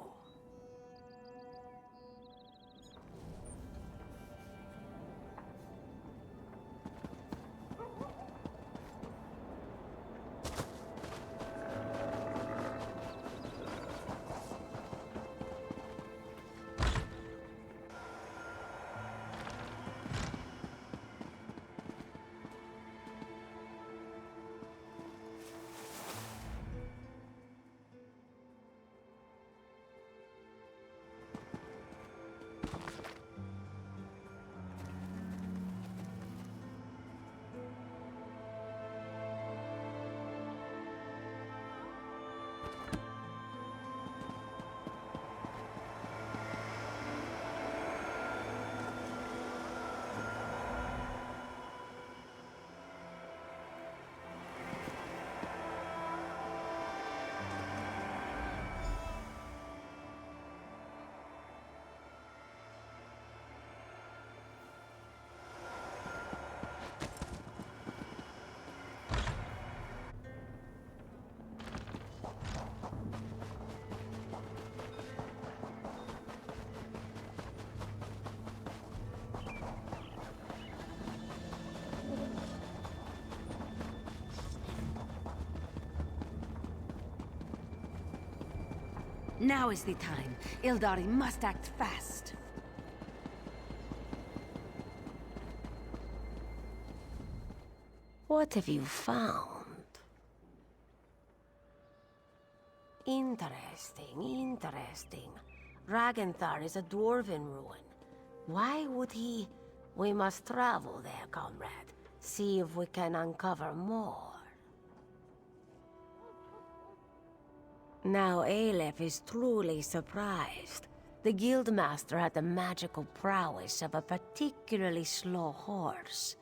Now is the time. Ildari must act fast. What have you found? Interesting. Ragenthar is a dwarven ruin. Why would he... We must travel there, comrade. See if we can uncover more. Now Aleph is truly surprised. The Guildmaster had the magical prowess of a particularly slow horse.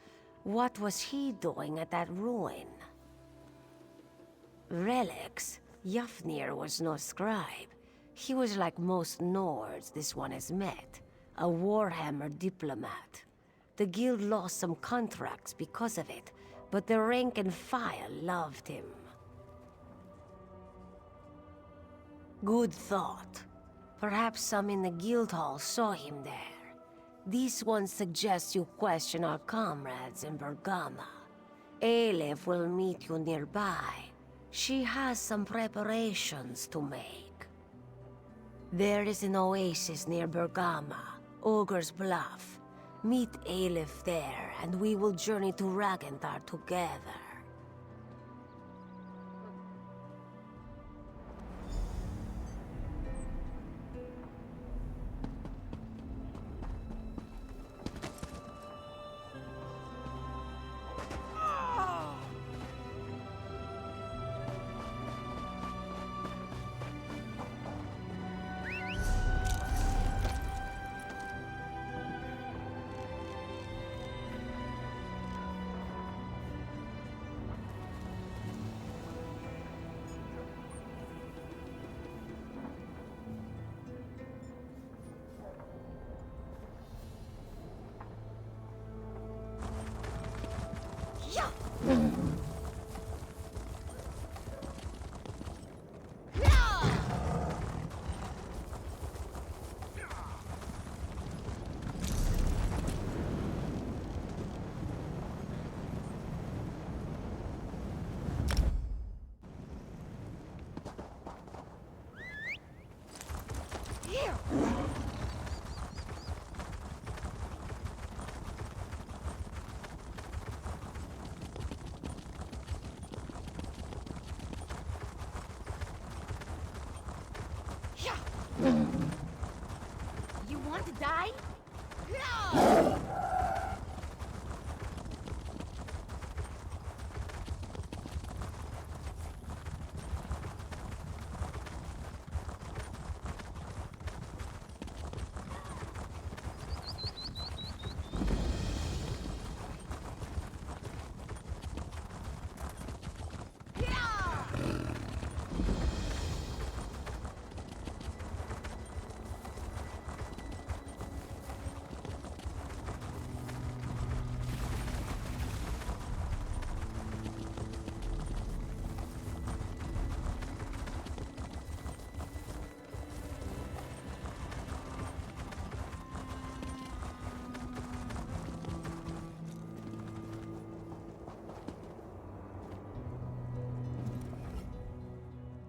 What was he doing at that ruin? Relics? Yofnir was no scribe. He was like most Nords this one has met. A Warhammer diplomat. The Guild lost some contracts because of it, but the rank and file loved him. Good thought. Perhaps some in the Guildhall saw him there. This one suggests you question our comrades in Bergama. Aleph will meet you nearby. She has some preparations to make. There is an oasis near Bergama, Ogre's Bluff. Meet Aleph there, and we will journey to Ragenthar together. You want to die?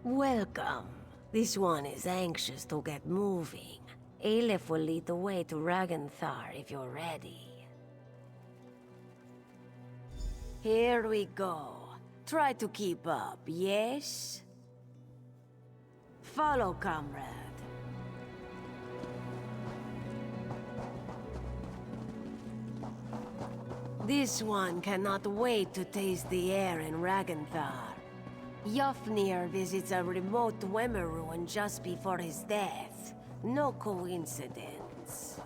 Welcome. This one is anxious to get moving. Aleph will lead the way to Ragenthar if you're ready. Here we go. Try to keep up, yes? Follow, comrade. This one cannot wait to taste the air in Ragenthar. Yofnir visits a remote Dwemer ruin just before his death. No coincidence.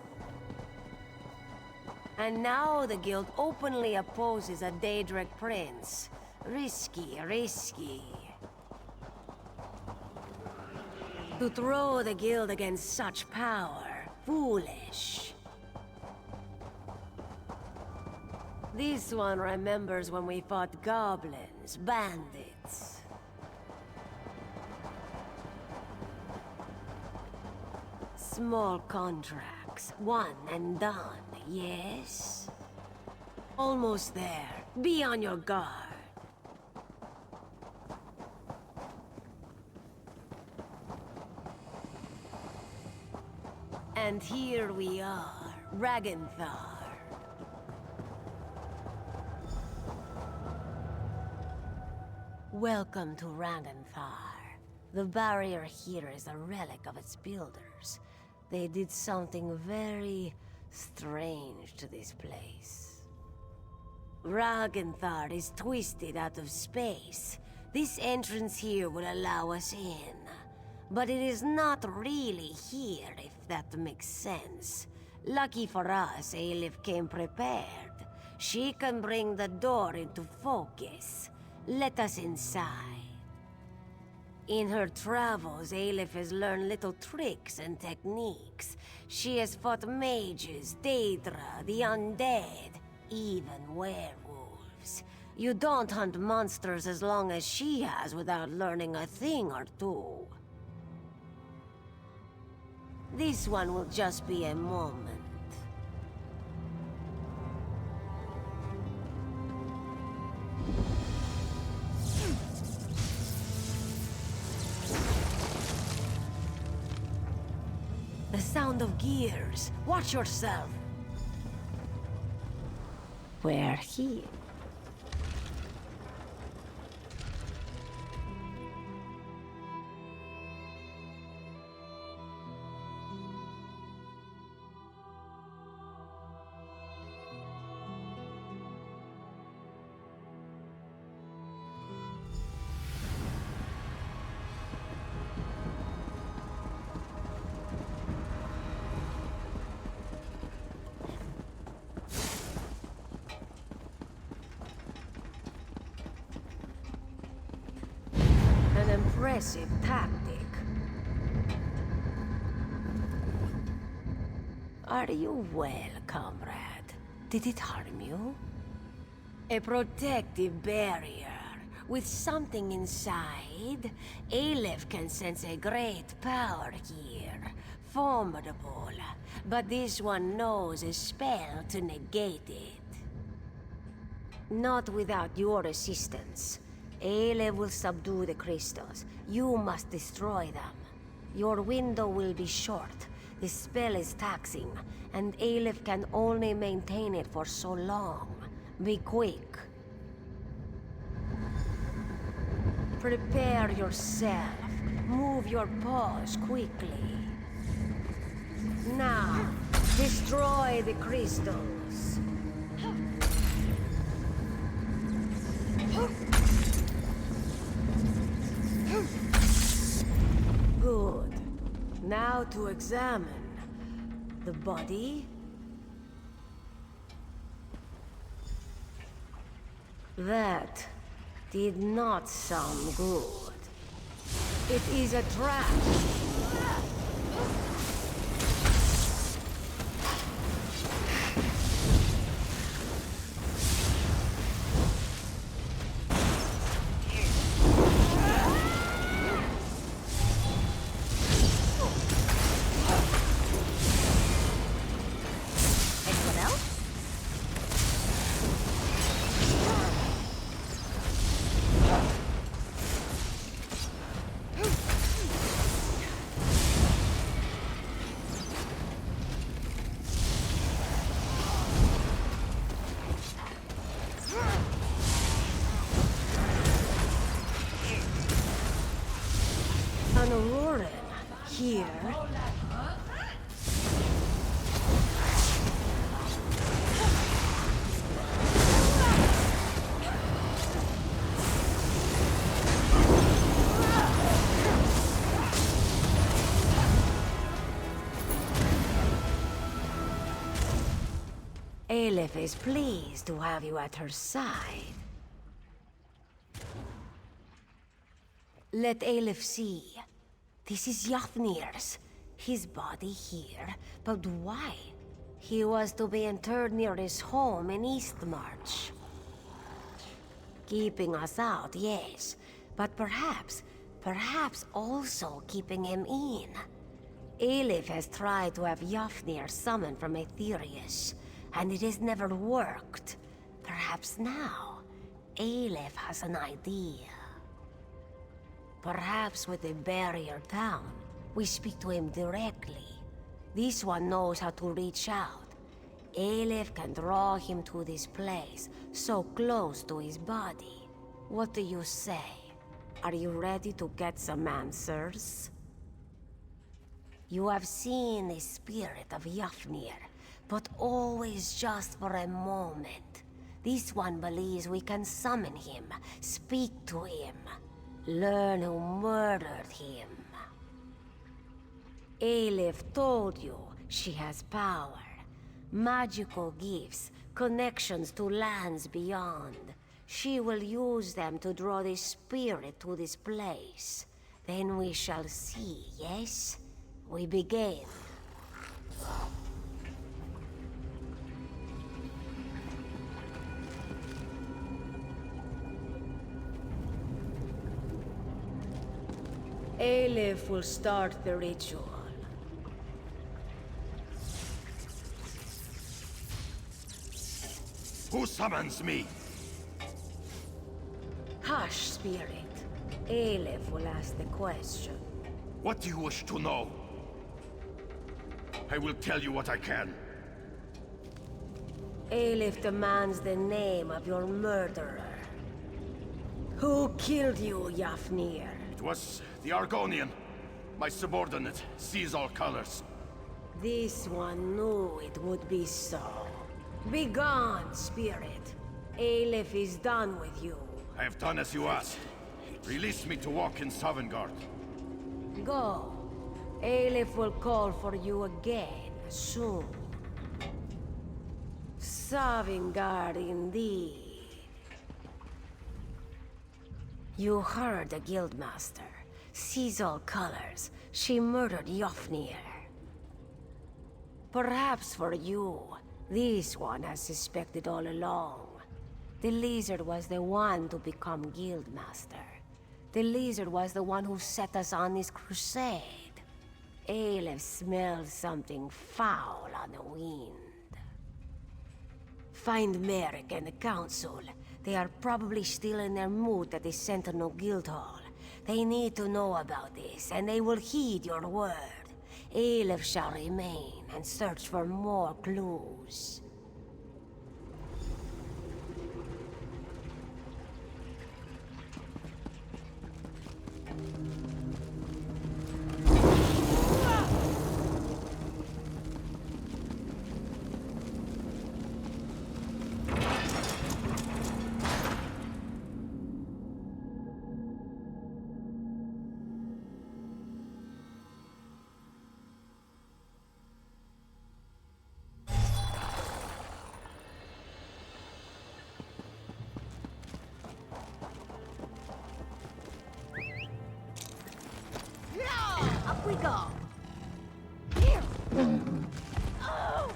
And now the guild openly opposes a Daedric prince. Risky, risky. To throw the guild against such power, foolish. This one remembers when we fought goblins, bandits. Small contracts, one and done, yes? Almost there. Be on your guard. And here we are, Ragenthar. Welcome to Ragenthar. The barrier here is a relic of its builders. They did something very strange to this place. Ragenthar is twisted out of space. This entrance here will allow us in. But it is not really here, if that makes sense. Lucky for us, Aleph came prepared. She can bring the door into focus. Let us inside. In her travels, Aleph has learned little tricks and techniques. She has fought mages, Daedra, the undead, even werewolves. You don't hunt monsters as long as she has without learning a thing or two. This one will just be a moment. The sound of gears. Watch yourself. We're here. An impressive tactic. Are you well, comrade? Did it harm you? A protective barrier. With something inside, Aleph can sense a great power here. Formidable. But this one knows a spell to negate it. Not without your assistance. Aleph will subdue the crystals. You must destroy them. Your window will be short. The spell is taxing, and Aleph can only maintain it for so long. Be quick. Prepare yourself. Move your paws quickly. Now, destroy the crystals. Good. Now to examine the body. That did not sound good. It is a trap. An Auroran here. Aleph is pleased to have you at her side. Let Aleph see. This is Yafnir's. His body here, but why? He was to be interred near his home in Eastmarch. Keeping us out, yes. But perhaps also keeping him in. Aleph has tried to have Yafnir summoned from Aetherius, and it has never worked. Perhaps now, Aleph has an idea. Perhaps with the barrier down, we speak to him directly. This one knows how to reach out. Aleph can draw him to this place, so close to his body. What do you say? Are you ready to get some answers? You have seen the spirit of Yafnir, but always just for a moment. This one believes we can summon him, speak to him, learn who murdered him. Aleph told you she has power, magical gifts, connections to lands beyond. She will use them to draw the spirit to this place. Then we shall see, yes? We begin. Aleph will start the ritual. Who summons me? Hush, spirit. Aleph will ask the question. What do you wish to know? I will tell you what I can. Aelif demands the name of your murderer. Who killed you, Yafnir? It was the Argonian. My subordinate sees all colors. This one knew it would be so. Begone, spirit. Aelif is done with you. I have done as you asked. Release me to walk in Sovngarde. Go. Aelif will call for you again, soon. Sovngarde indeed. You heard the Guildmaster. Sees all colors. She murdered Yofnir. Perhaps for you, this one has suspected all along. The lizard was the one to become Guildmaster. The lizard was the one who set us on this crusade. Aelif smelled something foul on the wind. Find Merrick and the Council. They are probably still in their mood at the Sentinel Guildhall. They need to know about this, and they will heed your word. Aelif shall remain and search for more clues. Up we go. Here. Oh.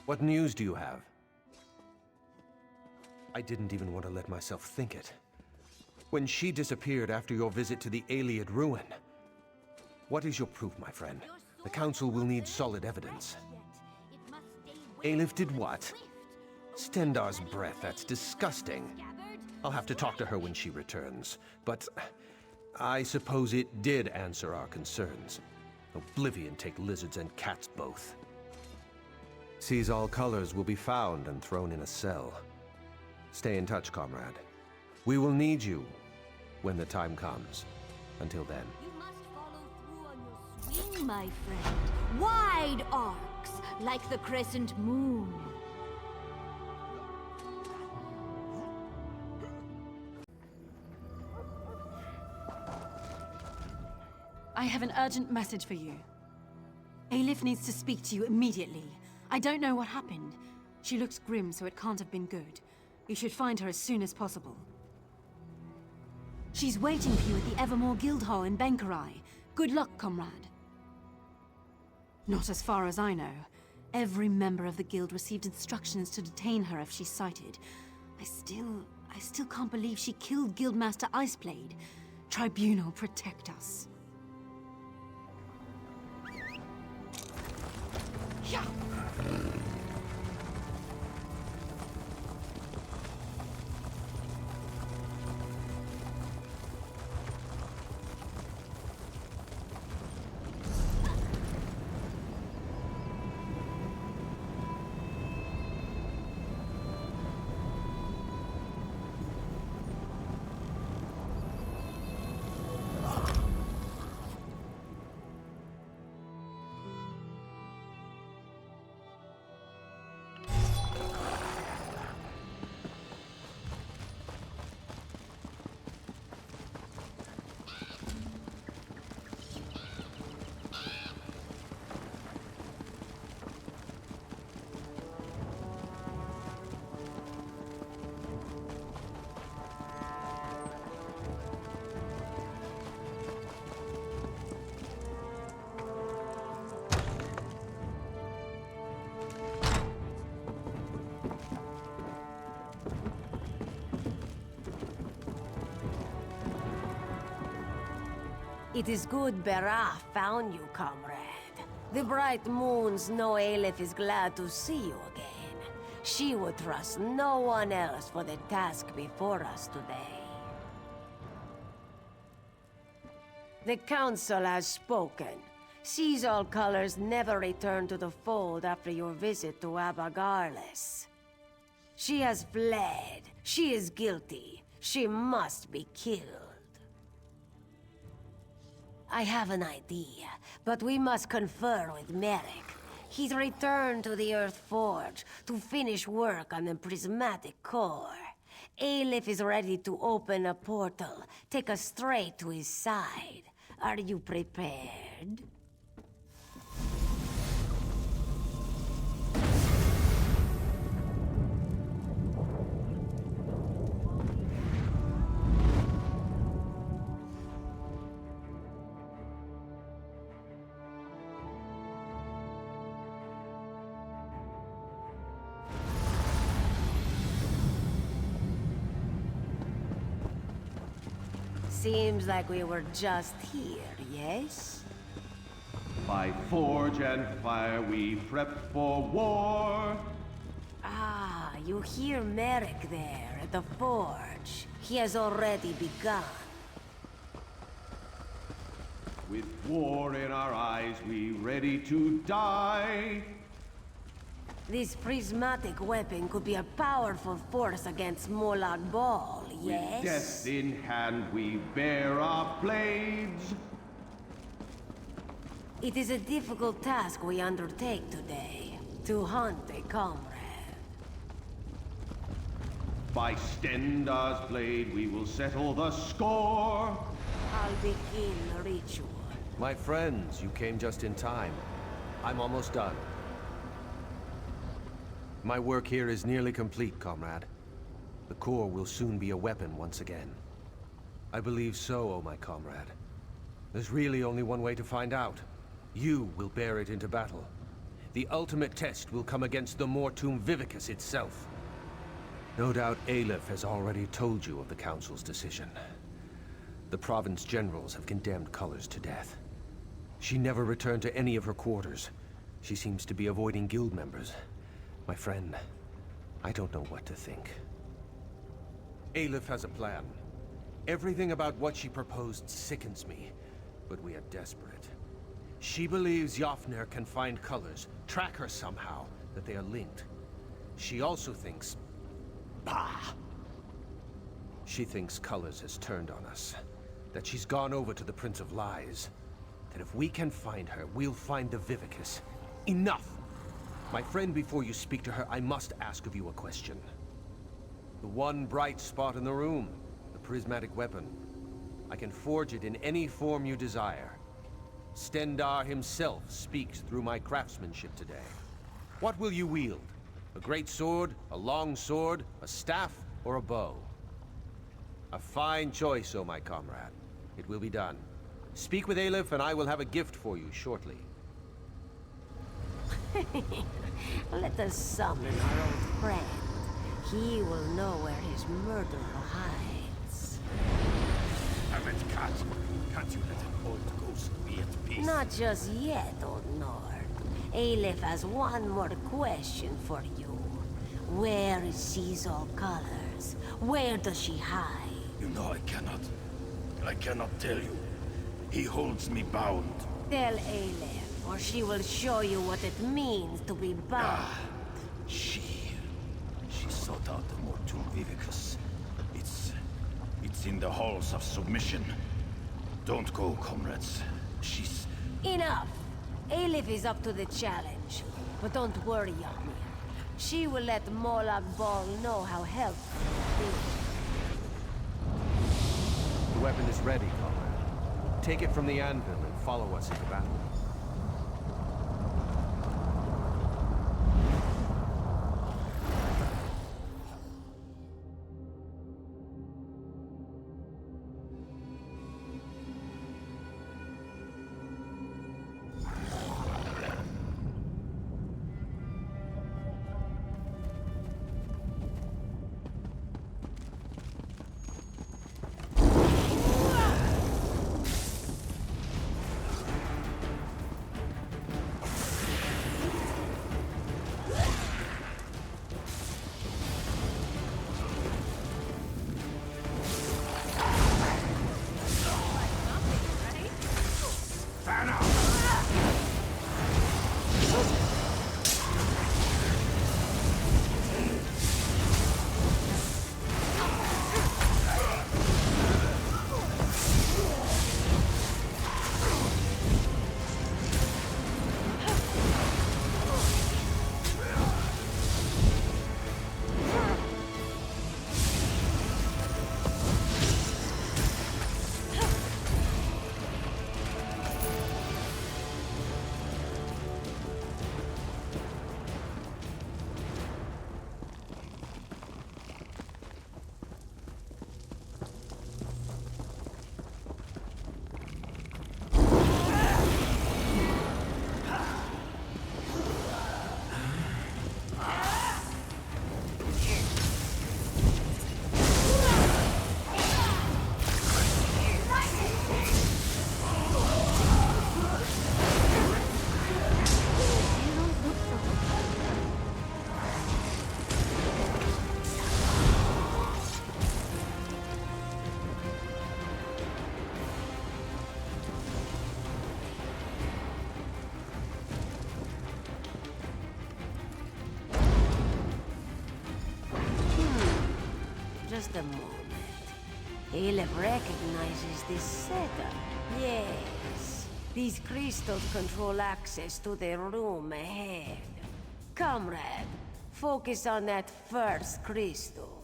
What news do you have? I didn't even want to let myself think it. When she disappeared after your visit to the Ayleid ruin. What is your proof, my friend? The Council will need solid evidence. Aelif did what? Stendarr's breath, that's disgusting. I'll have to talk to her when she returns. But I suppose it did answer our concerns. Oblivion take lizards and cats both. Sees all colors will be found and thrown in a cell. Stay in touch, comrade. We will need you when the time comes. Until then. You must follow through on your swing, my friend. Wide arcs, like the crescent moon. I have an urgent message for you. Aelif needs to speak to you immediately. I don't know what happened. She looks grim, so it can't have been good. You should find her as soon as possible. She's waiting for you at the Evermore Guildhall in Benkarai. Good luck, comrade. Not as far as I know. Every member of the guild received instructions to detain her if she's sighted. I still can't believe she killed Guildmaster Iceblade. Tribunal, protect us. Yeah. It is good Berah found you, comrade. The bright moons know Aleph is glad to see you again. She would trust no one else for the task before us today. The Council has spoken. Sees all colors never return to the fold after your visit to Abagarles. She has fled. She is guilty. She must be killed. I have an idea, but we must confer with Merrick. He's returned to the Earth Forge to finish work on the prismatic core. Aleph is ready to open a portal, take us straight to his side. Are you prepared? Seems like we were just here, yes? By forge and fire we prep for war. Ah, you hear Merrick there at the forge. He has already begun. With war in our eyes, we ready to die. This prismatic weapon could be a powerful force against Molag Bal, yes? With death in hand, we bear our blades. It is a difficult task we undertake today, to hunt a comrade. By Stendar's blade, we will settle the score. I'll begin the ritual. My friends, you came just in time. I'm almost done. My work here is nearly complete, comrade. The core will soon be a weapon once again. I believe so, oh my comrade. There's really only one way to find out. You will bear it into battle. The ultimate test will come against the Mortum Vivicus itself. No doubt Aleph has already told you of the Council's decision. The province generals have condemned Colors to death. She never returned to any of her quarters. She seems to be avoiding guild members. My friend, I don't know what to think. Aleph has a plan. Everything about what she proposed sickens me, but we are desperate. She believes Yofner can find Colors, track her somehow, that they are linked. She also thinks... Bah! She thinks Colors has turned on us. That she's gone over to the Prince of Lies. That if we can find her, we'll find the Vivicus. Enough! My friend, before you speak to her, I must ask of you a question. The one bright spot in the room, the prismatic weapon. I can forge it in any form you desire. Stendar himself speaks through my craftsmanship today. What will you wield? A great sword, a long sword, a staff, or a bow? A fine choice, oh my comrade. It will be done. Speak with Aleph and I will have a gift for you shortly. Let us summon our old friend. He will know where his murderer hides. Damn it, cat! Can't you let an old ghost be at peace? Not just yet, old Nord. Aleph has one more question for you. Where is Seasol Colors? Where does she hide? You know I cannot tell you. He holds me bound. Tell Aleph, or she will show you what it means to be bound. She sought out the Mortum Vivicus. It's in the halls of submission. Don't go, comrades. She's... Enough! Aleph is up to the challenge. But don't worry, Ymir. She will let Molag Bal know how helpful it is. The weapon is ready, comrade. Take it from the anvil and follow us into battle. Just a moment. Aleph recognizes this setup. Yes. These crystals control access to the room ahead. Comrade, focus on that first crystal.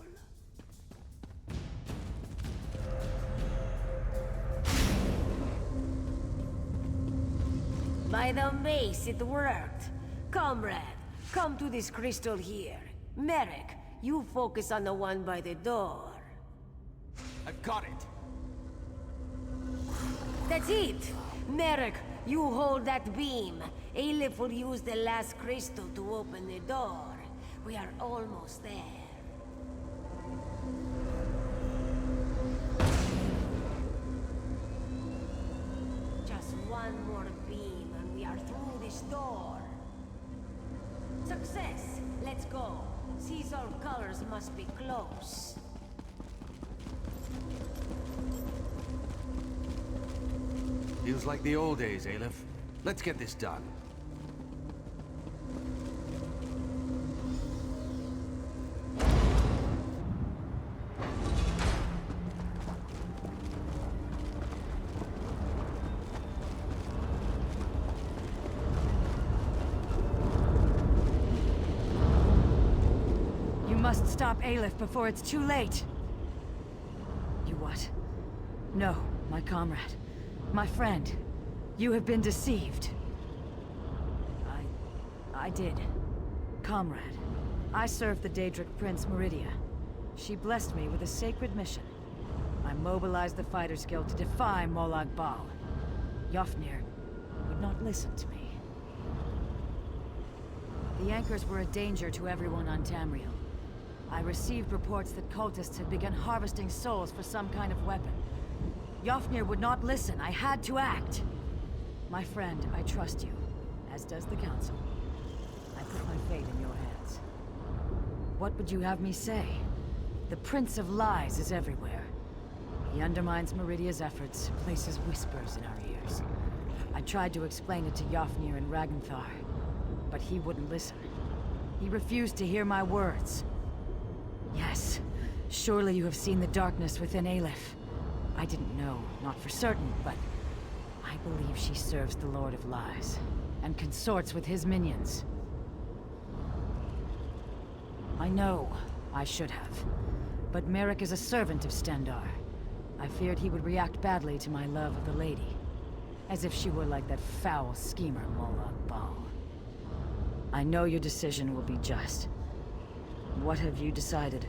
By the mace, it worked. Comrade, come to this crystal here. Merrick, you focus on the one by the door. I've got it! That's it! Merrick, you hold that beam. Aleph will use the last crystal to open the door. We are almost there. Just one more beam and we are through this door. Success! Let's go. Caesar colors must be close. Feels like the old days, Aleph. Let's get this done. You must stop Aleph before it's too late. You what? No, my comrade. My friend, you have been deceived. I did. Comrade, I served the Daedric Prince Meridia. She blessed me with a sacred mission. I mobilized the Fighters Guild to defy Molag Bal. Yofnir would not listen to me. The anchors were a danger to everyone on Tamriel. I received reports that cultists had begun harvesting souls for some kind of weapon. Yofnir would not listen. I had to act. My friend, I trust you, as does the Council. I put my fate in your hands. What would you have me say? The Prince of Lies is everywhere. He undermines Meridia's efforts, places whispers in our ears. I tried to explain it to Yofnir and Ragnthar, but he wouldn't listen. He refused to hear my words. Yes, surely you have seen the darkness within Aleph. I didn't know, not for certain, but I believe she serves the Lord of Lies, and consorts with his minions. I know I should have, but Merrick is a servant of Stendarr. I feared he would react badly to my love of the lady, as if she were like that foul schemer Molag Bal. I know your decision will be just. What have you decided?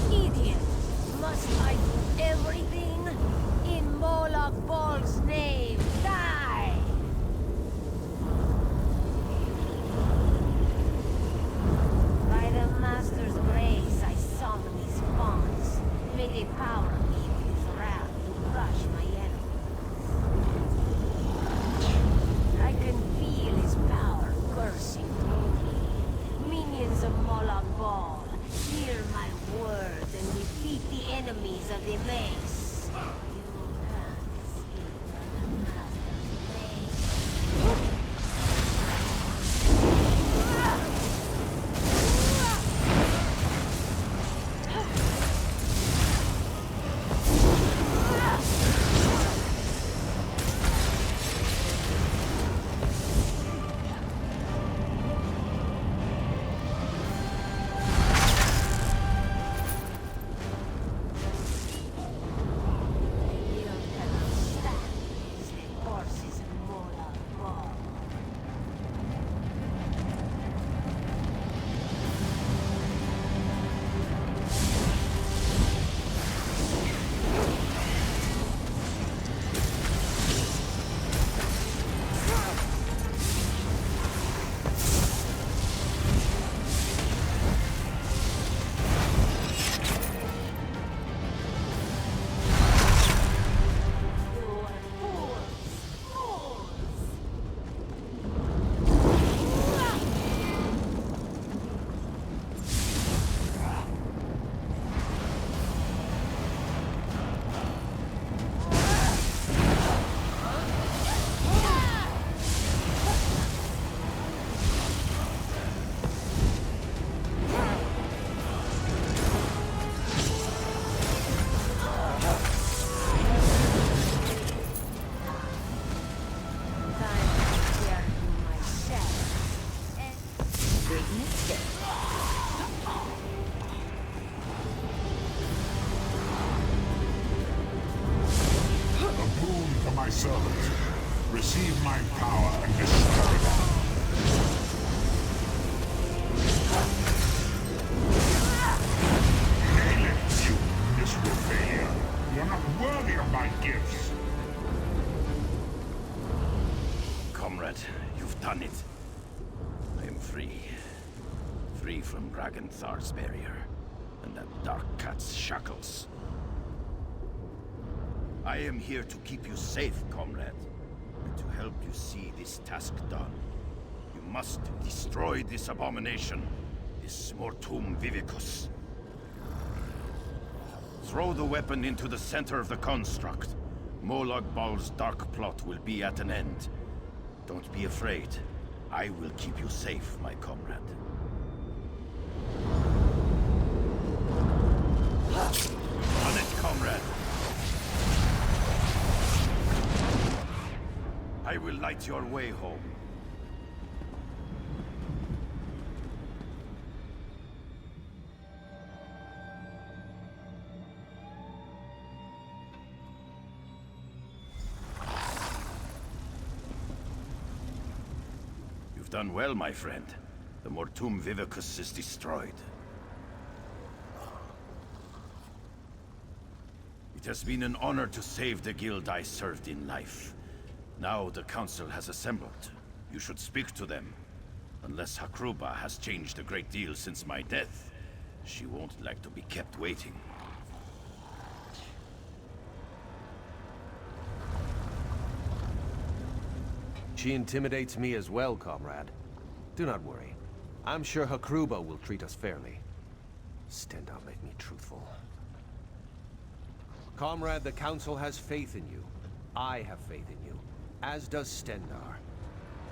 Idiot! Must I do everything? In Molag Bal's name, die! By the Master's grace, I summon his bonds. May they power me with his wrath to crush my enemies. I can feel his power coursing through me. Minions of Molag Bal, hear my word and defeat the enemies of the base. You can't escape the Master's blade. my servant. Receive my power and destroy them. Aelith, you miserable failure. You are not worthy of my gifts. Comrade, you've done it. I am free. Free from Raganthar's barrier and that dark cat's shackles. I am here to keep you safe, comrade, and to help you see this task done. You must destroy this abomination, this Mortum Vivicus. Throw the weapon into the center of the construct. Molag Bal's dark plot will be at an end. Don't be afraid. I will keep you safe, my comrade. On it, comrade! I will light your way home. You've done well, my friend. The Mortum Vivicus is destroyed. It has been an honor to save the guild I served in life. Now the council has assembled. You should speak to them. Unless Hakruba has changed a great deal since my death, she won't like to be kept waiting. She intimidates me as well, comrade. Do not worry. I'm sure Hakruba will treat us fairly. Stendarr made me truthful. Comrade, the Council has faith in you. I have faith in you, as does Stendarr.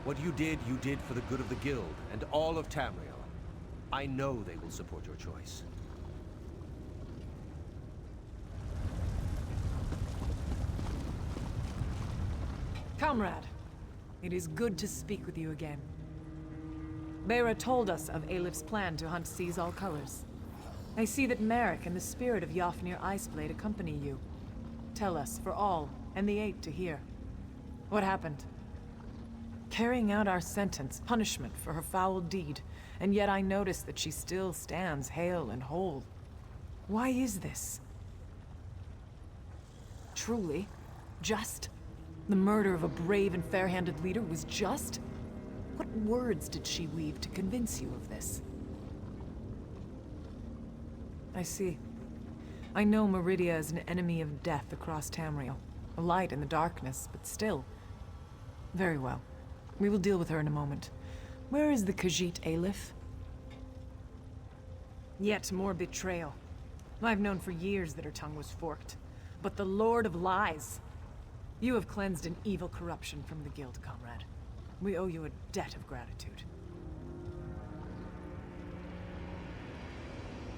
What you did for the good of the Guild, and all of Tamriel. I know they will support your choice. Comrade, it is good to speak with you again. Bera told us of Aelif's plan to hunt Seize All Colors. I see that Merrick and the spirit of Yofnir Iceblade accompany you. Tell us, for all, and the Eight to hear. What happened? Carrying out our sentence, punishment for her foul deed, and yet I notice that she still stands hale and whole. Why is this? Truly, just? The murder of a brave and fair-handed leader was just? What words did she weave to convince you of this? I see. I know Meridia is an enemy of death across Tamriel. A light in the darkness, but still. Very well. We will deal with her in a moment. Where is the Khajiit Aelif? Yet more betrayal. I've known for years that her tongue was forked. But the Lord of Lies! You have cleansed an evil corruption from the Guild, comrade. We owe you a debt of gratitude.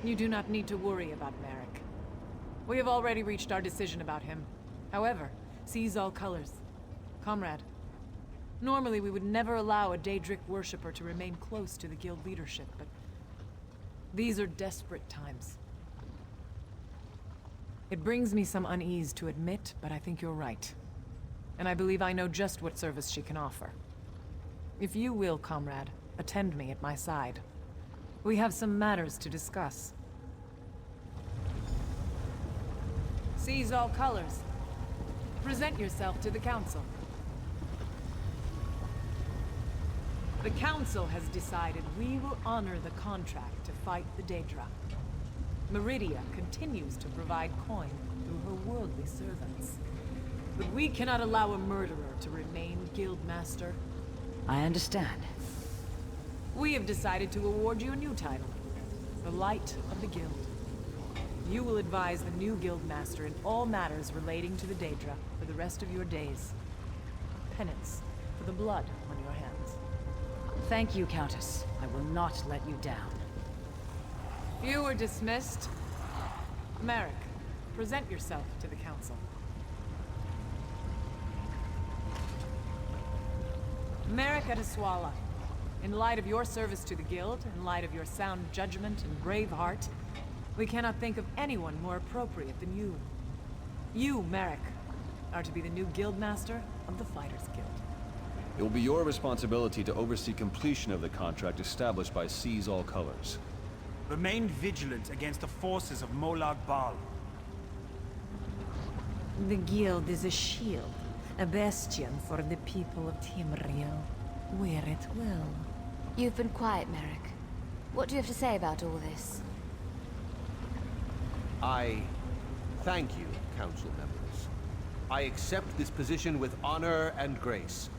You do not need to worry about Merrick. We have already reached our decision about him. However, Seize All Colors. Comrade, normally we would never allow a Daedric worshipper to remain close to the Guild leadership, but these are desperate times. It brings me some unease to admit, but I think you're right. And I believe I know just what service she can offer. If you will, comrade, attend me at my side. We have some matters to discuss. Seize All Colors. Present yourself to the Council. The Council has decided we will honor the contract to fight the Daedra. Meridia continues to provide coin through her worldly servants. But we cannot allow a murderer to remain Guildmaster. I understand. We have decided to award you a new title. The Light of the Guild. You will advise the new Guildmaster in all matters relating to the Daedra for the rest of your days. Penance for the blood on your hands. Thank you, Countess. I will not let you down. You are dismissed. Merrick, present yourself to the Council. Merrick Adeswala, in light of your service to the Guild, in light of your sound judgment and brave heart, we cannot think of anyone more appropriate than you. You, Merrick, are to be the new guildmaster of the Fighters Guild. It will be your responsibility to oversee completion of the contract established by Seize All Colors. Remain vigilant against the forces of Molag Bal. The Guild is a shield, a bastion for the people of Timriel. Wear it well. You've been quiet, Merrick. What do you have to say about all this? I thank you, Council members. I accept this position with honor and grace.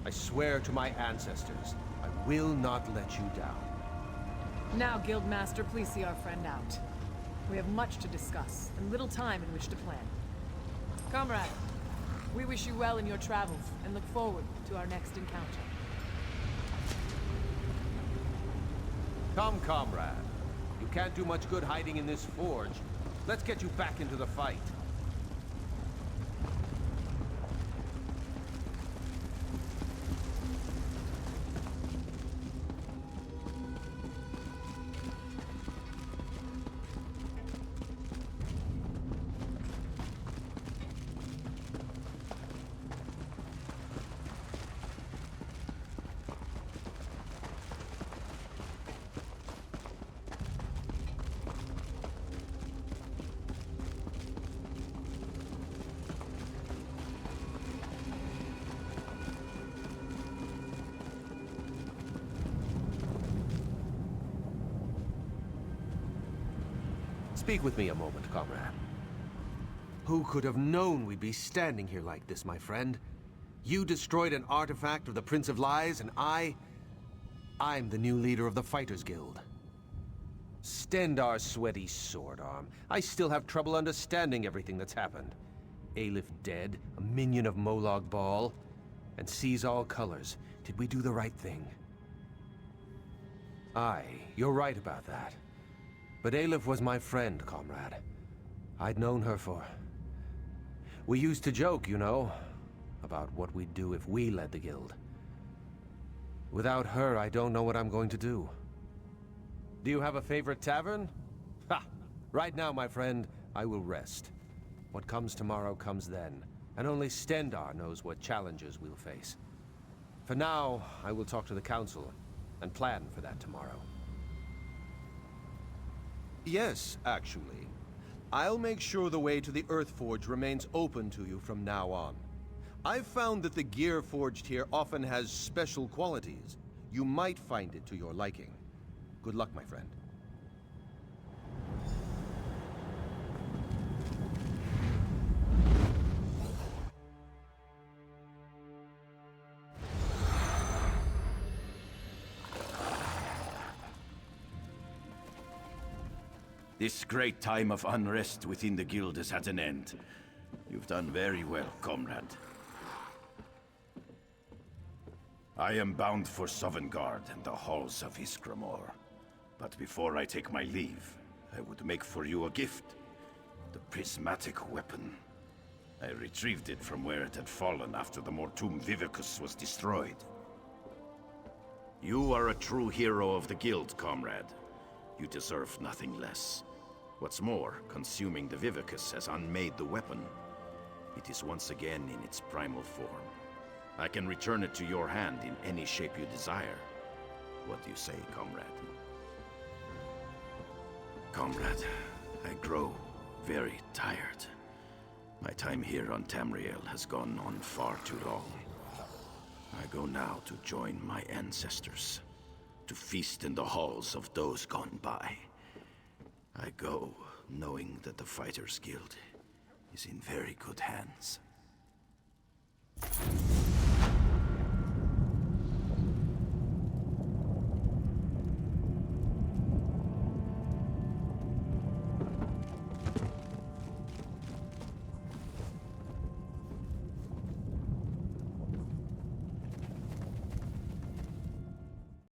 I swear to my ancestors, I will not let you down. Now, Guildmaster, please see our friend out. We have much to discuss, and little time in which to plan. Comrade, we wish you well in your travels, and look forward to our next encounter. Come, comrade. You can't do much good hiding in this forge. Let's get you back into the fight. Speak with me a moment, comrade. Who could have known we'd be standing here like this, my friend? You destroyed an artifact of the Prince of Lies, and I'm the new leader of the Fighters Guild. Stendar's sweaty sword arm. I still have trouble understanding everything that's happened. Aelif dead, a minion of Molag Bal, and Seize All Colors. Did we do the right thing? Aye, you're right about that. But Aelif was my friend, comrade. I'd known her for... We used to joke, you know, about what we'd do if we led the guild. Without her, I don't know what I'm going to do. Do you have a favorite tavern? Ha! Right now, my friend, I will rest. What comes tomorrow comes then, and only Stendar knows what challenges we'll face. For now, I will talk to the Council and plan for that tomorrow. Yes, actually. I'll make sure the way to the Earthforge remains open to you from now on. I've found that the gear forged here often has special qualities. You might find it to your liking. Good luck, my friend. This great time of unrest within the guild is at an end. You've done very well, comrade. I am bound for Sovngarde and the halls of Iskramor. But before I take my leave, I would make for you a gift. The prismatic weapon. I retrieved it from where it had fallen after the Mortum Vivicus was destroyed. You are a true hero of the guild, comrade. You deserve nothing less. What's more, consuming the Vivicus has unmade the weapon. It is once again in its primal form. I can return it to your hand in any shape you desire. What do you say, comrade? Comrade, I grow very tired. My time here on Tamriel has gone on far too long. I go now to join my ancestors, to feast in the halls of those gone by. I go knowing that the Fighters Guild is in very good hands.